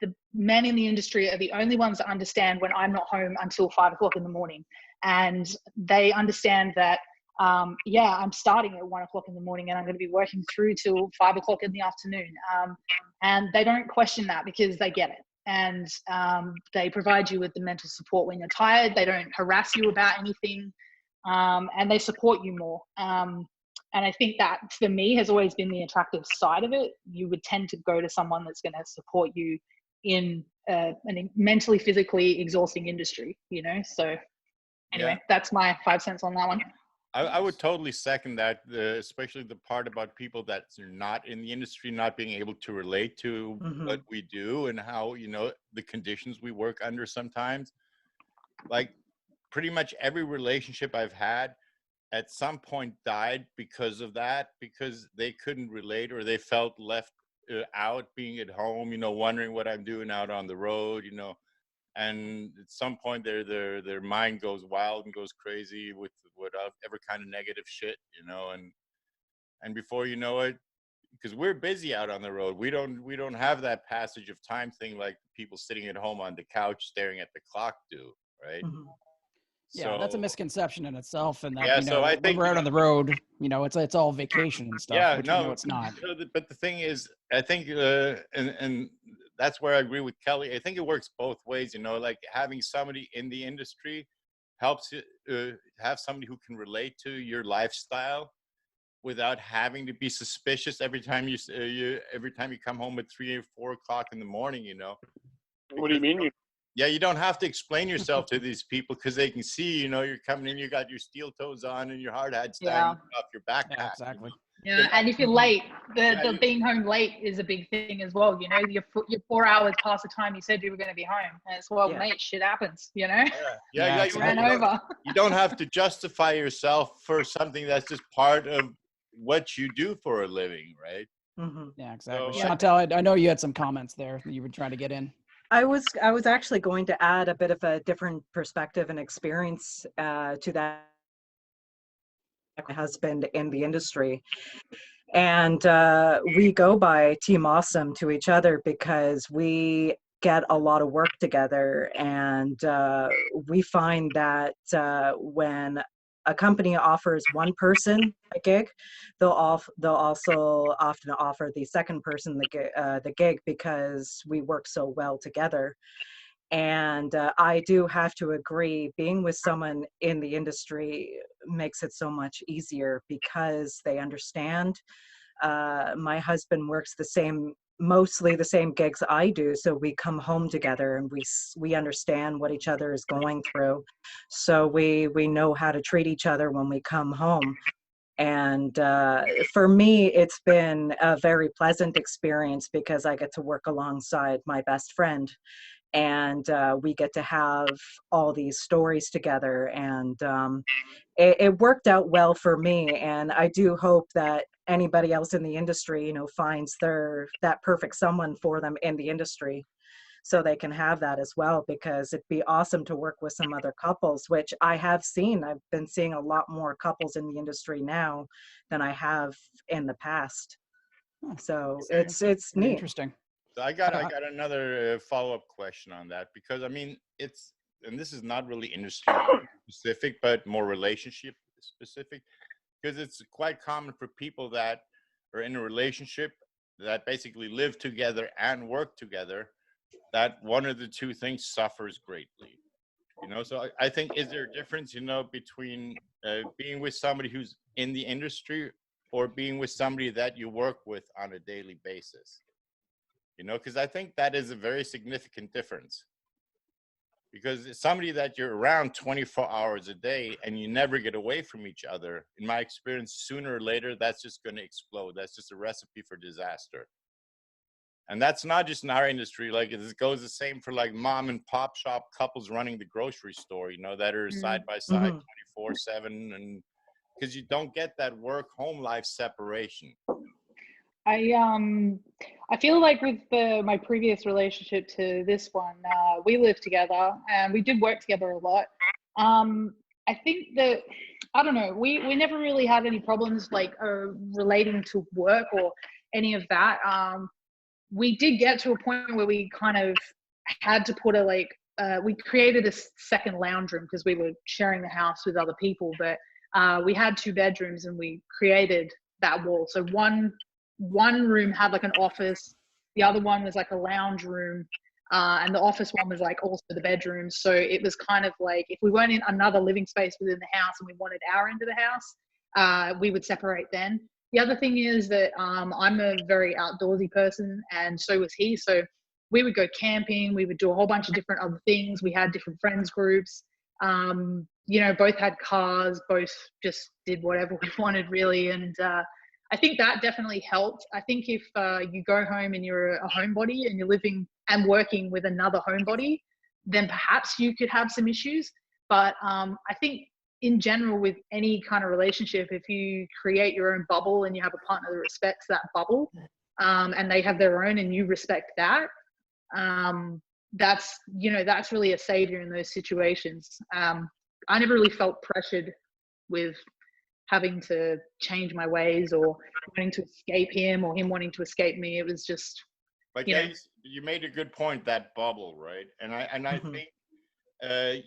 the men in the industry are the only ones that understand when I'm not home until 5 o'clock in the morning. And they understand that, yeah, I'm starting at 1 o'clock in the morning and I'm going to be working through till 5 o'clock in the afternoon. And they don't question that because they get it. And they provide you with the mental support when you're tired. They don't harass you about anything. And they support you more. And I think that for me has always been the attractive side of it. You would tend to go to someone that's going to support you in a mentally, physically exhausting industry, you know? So anyway, Yeah. That's my 5 cents on that one. I would totally second that, especially the part about people that are not in the industry, not being able to relate to what we do and how, you know, the conditions we work under sometimes. Like pretty much every relationship I've had at some point died because of that, because they couldn't relate or they felt left out being at home, you know, wondering what I'm doing out on the road, you know. And at some point their mind goes wild and goes crazy with whatever kind of negative shit, you know, and before you know it, because we're busy out on the road, we don't have that passage of time thing like people sitting at home on the couch staring at the clock do, right? Yeah, that's a So misconception in itself, and that yeah, so I when think we're out on the road, it's all vacation and stuff, yeah, which we know no, it's not. but the thing is, I think, and that's where I agree with Kelly. I think it works both ways. Like having somebody in the industry helps you have somebody who can relate to your lifestyle without having to be suspicious every time every time you come home at 3 or 4 o'clock in the morning. What do you mean? Yeah, you don't have to explain yourself to these people because they can see, you're coming in, you got your steel toes on and your hard hat's Yeah. dangling off your backpack. Yeah, exactly. Yeah, and if you're late, the Yeah, being home late is a big thing as well. You're 4 hours past the time you said you were going to be home. And it's, well, Yeah. mate, shit happens, Yeah, Yeah, yeah, You ran exactly. over. you don't have to justify yourself for something that's just part of what you do for a living, right? Hmm. Yeah, exactly. So, Chantal, I know you had some comments there that you were trying to get in. I was actually going to add a bit of a different perspective and experience to that. My husband in the industry, and we go by Team Awesome to each other because we get a lot of work together, and we find that when a company offers one person a gig, they'll also often offer the second person the gig because we work so well together. And I do have to agree, being with someone in the industry makes it so much easier because they understand. My husband works mostly the same gigs I do, so we come home together and we understand what each other is going through. So we know how to treat each other when we come home. And for me, it's been a very pleasant experience because I get to work alongside my best friend, and we get to have all these stories together, and it worked out well for me. And I do hope that anybody else in the industry finds that perfect someone for them in the industry, so they can have that as well, because it'd be awesome to work with some other couples, which I've been seeing a lot more couples in the industry now than I have in the past. So it's Pretty neat. interesting. So I got another follow-up question on that, because I mean, and this is not really industry specific, but more relationship specific, because it's quite common for people that are in a relationship that basically live together and work together, that one of the two things suffers greatly. So I think, is there a difference, between being with somebody who's in the industry or being with somebody that you work with on a daily basis? Because I think that is a very significant difference. Because it's somebody that you're around 24 hours a day and you never get away from each other. In my experience, sooner or later, that's just going to explode. That's just a recipe for disaster. And that's not just in our industry. Like, it goes the same for like mom and pop shop couples running the grocery store, that are side by side 24/7. And because you don't get that work home life separation. I feel like with my previous relationship to this one, we lived together and we did work together a lot. I think that, I don't know, we never really had any problems like relating to work or any of that. We did get to a point where we kind of had to put we created a second lounge room because we were sharing the house with other people, but we had 2 bedrooms and we created that wall. So one room had like an office, the other one was like a lounge room, and the office one was like also the bedroom. So it was kind of like, if we weren't in another living space within the house and we wanted our end of the house, we would separate then. The other thing is that I'm a very outdoorsy person, and so was he. So we would go camping, we would do a whole bunch of different other things. We had different friends groups, both had cars, both just did whatever we wanted really. And I think that definitely helped. I think if you go home and you're a homebody and you're living and working with another homebody, then perhaps you could have some issues. But I think in general, with any kind of relationship, if you create your own bubble and you have a partner that respects that bubble, and they have their own and you respect that, that's really a savior in those situations. I never really felt pressured with having to change my ways or wanting to escape him or him wanting to escape me. It was just, But yeah, you made a good point, that bubble, right? And I think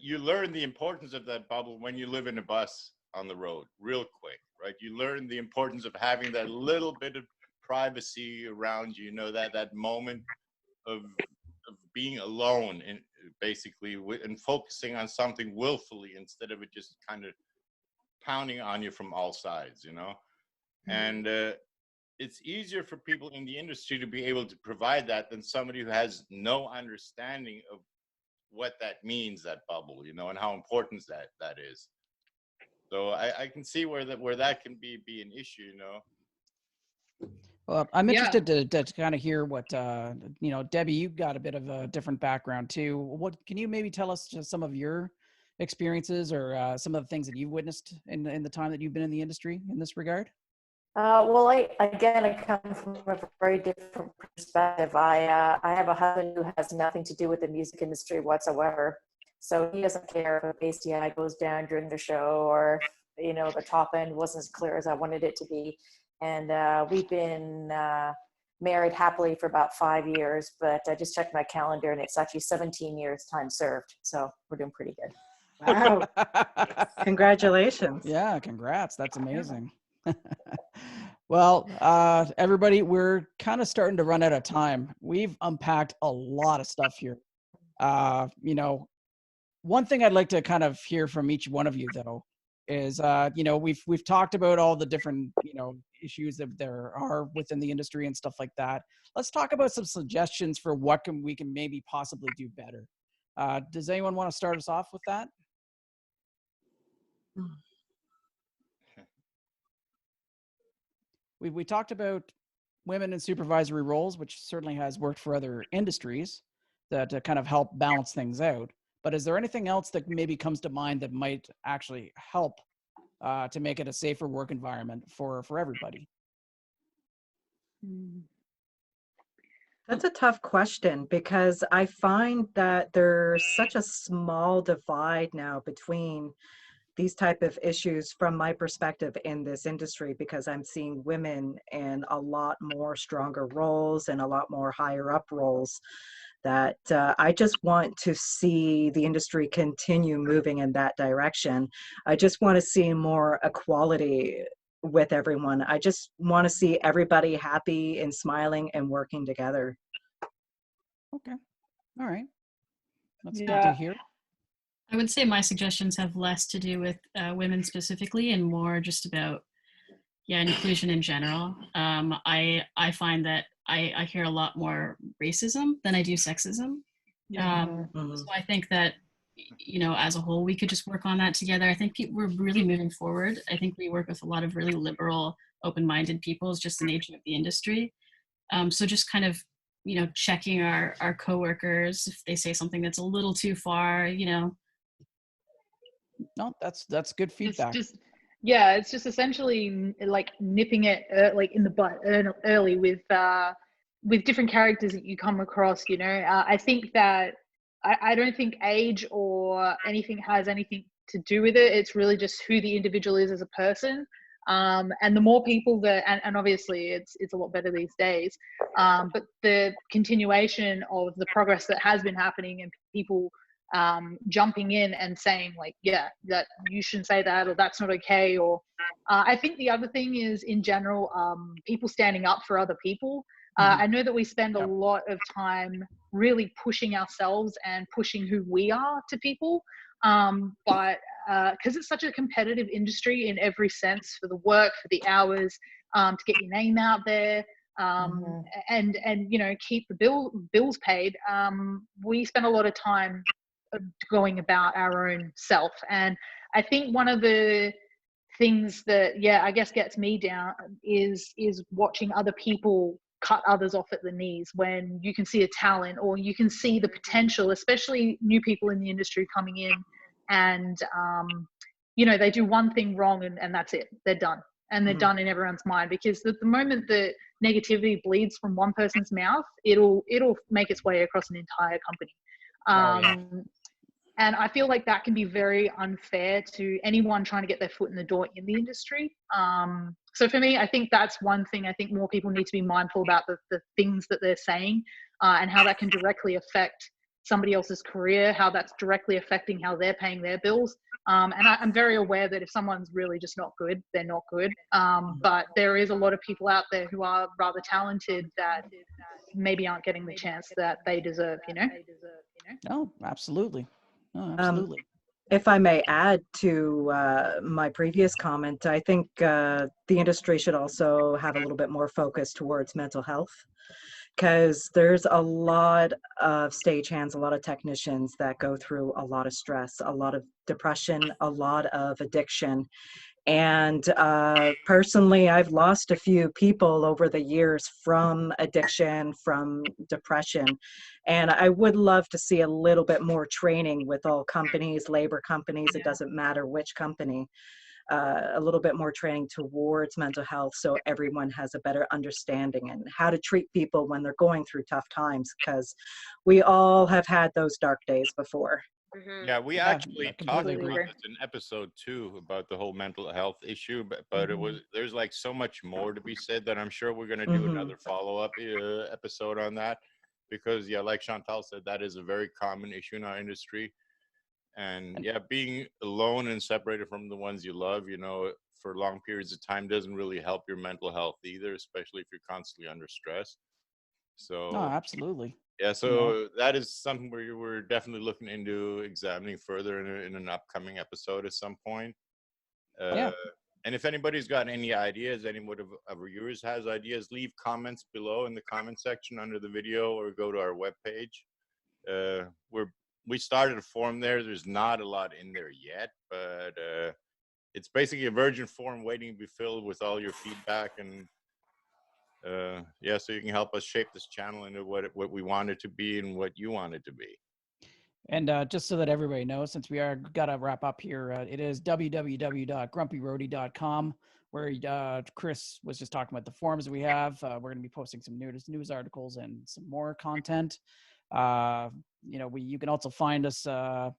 you learn the importance of that bubble when you live in a bus on the road real quick, right? You learn the importance of having that little bit of privacy around you, you know, that moment of being alone and basically and focusing on something willfully instead of it just kind of pounding on you from all sides, you know. And it's easier for people in the industry to be able to provide that than somebody who has no understanding of what that means, that bubble, you know, and how important that is. So I can see where that can be an issue, you know. Well, I'm Yeah. interested to kind of hear what, you know, Debbie, you've got a bit of a different background too. What can you maybe tell us just some of your experiences or some of the things that you've witnessed in the time that you've been in the industry in this regard? Well, I come from a very different perspective. I have a husband who has nothing to do with the music industry whatsoever. So he doesn't care if a bass DI goes down during the show or, you know, the top end wasn't as clear as I wanted it to be. And we've been married happily for about 5 years, but I just checked my calendar and it's actually 17 years time served. So we're doing pretty good. Wow. Congratulations. Yeah, congrats. That's amazing. Well, everybody, we're kind of starting to run out of time. We've unpacked a lot of stuff here. You know, one thing I'd like to kind of hear from each one of you, though, is, you know, we've talked about all the different, you know, issues that there are within the industry and stuff like that. Let's talk about some suggestions for what we can maybe possibly do better. Does anyone want to start us off with that? We talked about women in supervisory roles, which certainly has worked for other industries that to kind of help balance things out. But is there anything else that maybe comes to mind that might actually help to make it a safer work environment for everybody? That's a tough question because I find that there's such a small divide now between these type of issues from my perspective in this industry, because I'm seeing women in a lot more stronger roles and a lot more higher up roles that I just want to see the industry continue moving in that direction. I just want to see more equality with everyone. I just want to see everybody happy and smiling and working together. Okay. All right. That's good Yeah. to hear. I would say my suggestions have less to do with women specifically and more just about, inclusion in general. I find that I hear a lot more racism than I do sexism. So I think that, you know, as a whole, we could just work on that together. I think we're really moving forward. I think we work with a lot of really liberal, open-minded people. It's just the nature of the industry. So just kind of, you know, checking our coworkers if they say something that's a little too far, you know. No, that's good feedback. It's just essentially like nipping it like in the butt early with different characters that you come across. You know, I think that I don't think age or anything has anything to do with it. It's really just who the individual is as a person. And the more people that, and obviously it's a lot better these days, but the continuation of the progress that has been happening and people jumping in and saying like, yeah, that you shouldn't say that, or that's not okay. Or I think the other thing is in general, people standing up for other people. I know that we spend a lot of time really pushing ourselves and pushing who we are to people. But because it's such a competitive industry in every sense, for the work, for the hours, to get your name out there, and you know, keep the bills paid, we spend a lot of time going about our own self. And I think one of the things that I guess gets me down is watching other people cut others off at the knees when you can see a talent or you can see the potential, especially new people in the industry coming in, and you know, they do one thing wrong and that's it, they're done, and they're done in everyone's mind, because the moment that negativity bleeds from one person's mouth, it'll make its way across an entire company. And I feel like that can be very unfair to anyone trying to get their foot in the door in the industry. So for me, I think that's one thing. I think more people need to be mindful about the things that they're saying, and how that can directly affect somebody else's career, how that's directly affecting how they're paying their bills. And I'm very aware that if someone's really just not good, they're not good. But there is a lot of people out there who are rather talented that maybe aren't getting the chance that they deserve, you know? Oh, absolutely. Oh, absolutely. If I may add to my previous comment, I think the industry should also have a little bit more focus towards mental health, because there's a lot of stagehands, a lot of technicians that go through a lot of stress, a lot of depression, a lot of addiction. And personally, I've lost a few people over the years from addiction, from depression. And I would love to see a little bit more training with all companies, labor companies, it doesn't matter which company, a little bit more training towards mental health so everyone has a better understanding and how to treat people when they're going through tough times, because we all have had those dark days before. Yeah, we Yeah, actually I talked completely about agree. this in episode 2 about the whole mental health issue, but it was there's like so much more to be said that I'm sure we're going to do another follow-up episode on that, because yeah, like Chantal said, that is a very common issue in our industry. And yeah, being alone and separated from the ones you love, you know, for long periods of time doesn't really help your mental health either, especially if you're constantly under stress. Oh, So absolutely. yeah, You know, so that is something we're definitely looking into examining further in an upcoming episode at some point. Yeah. And if anybody's got any ideas, anyone of our viewers has ideas, leave comments below in the comment section under the video, or go to our webpage. We started a forum there. There's not a lot in there yet, but it's basically a virgin forum waiting to be filled with all your feedback, and yeah, so you can help us shape this channel into what we want it to be and what you want it to be. And just so that everybody knows, since we are got to wrap up here, it is www.grumpyroadie.com, where Chris was just talking about the forums that we have. We're going to be posting some news articles and some more content. You know, you can also find us on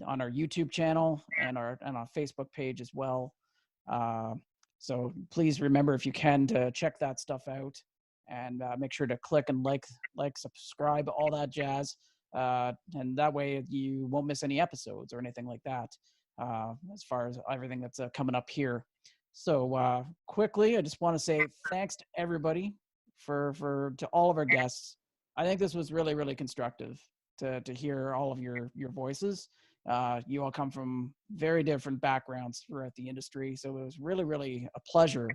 our YouTube channel and on our Facebook page as well. So please remember, if you can, to check that stuff out, and make sure to click and like, subscribe, all that jazz. And that way you won't miss any episodes or anything like that, as far as everything that's coming up here. So quickly, I just want to say thanks to everybody to all of our guests. I think this was really, really constructive to hear all of your voices. You all come from very different backgrounds throughout the industry, so it was really, really a pleasure.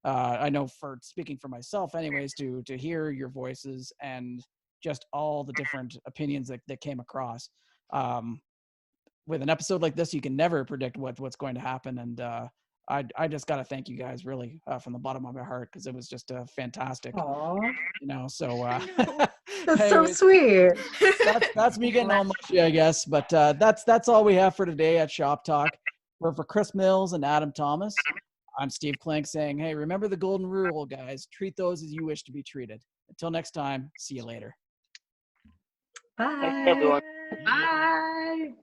I know, for speaking for myself anyways, to hear your voices and just all the different opinions that came across. With an episode like this, you can never predict what's going to happen, and I just got to thank you guys really from the bottom of my heart, because it was just fantastic. Aww. You know, so That's anyways, so sweet. that's me getting all mushy, I guess. But that's all we have for today at Shop Talk. For Chris Mills and Adam Thomas, I'm Steve Klinck saying, hey, remember the golden rule, guys. Treat those as you wish to be treated. Until next time, see you later. Bye. Thanks, everyone. Bye.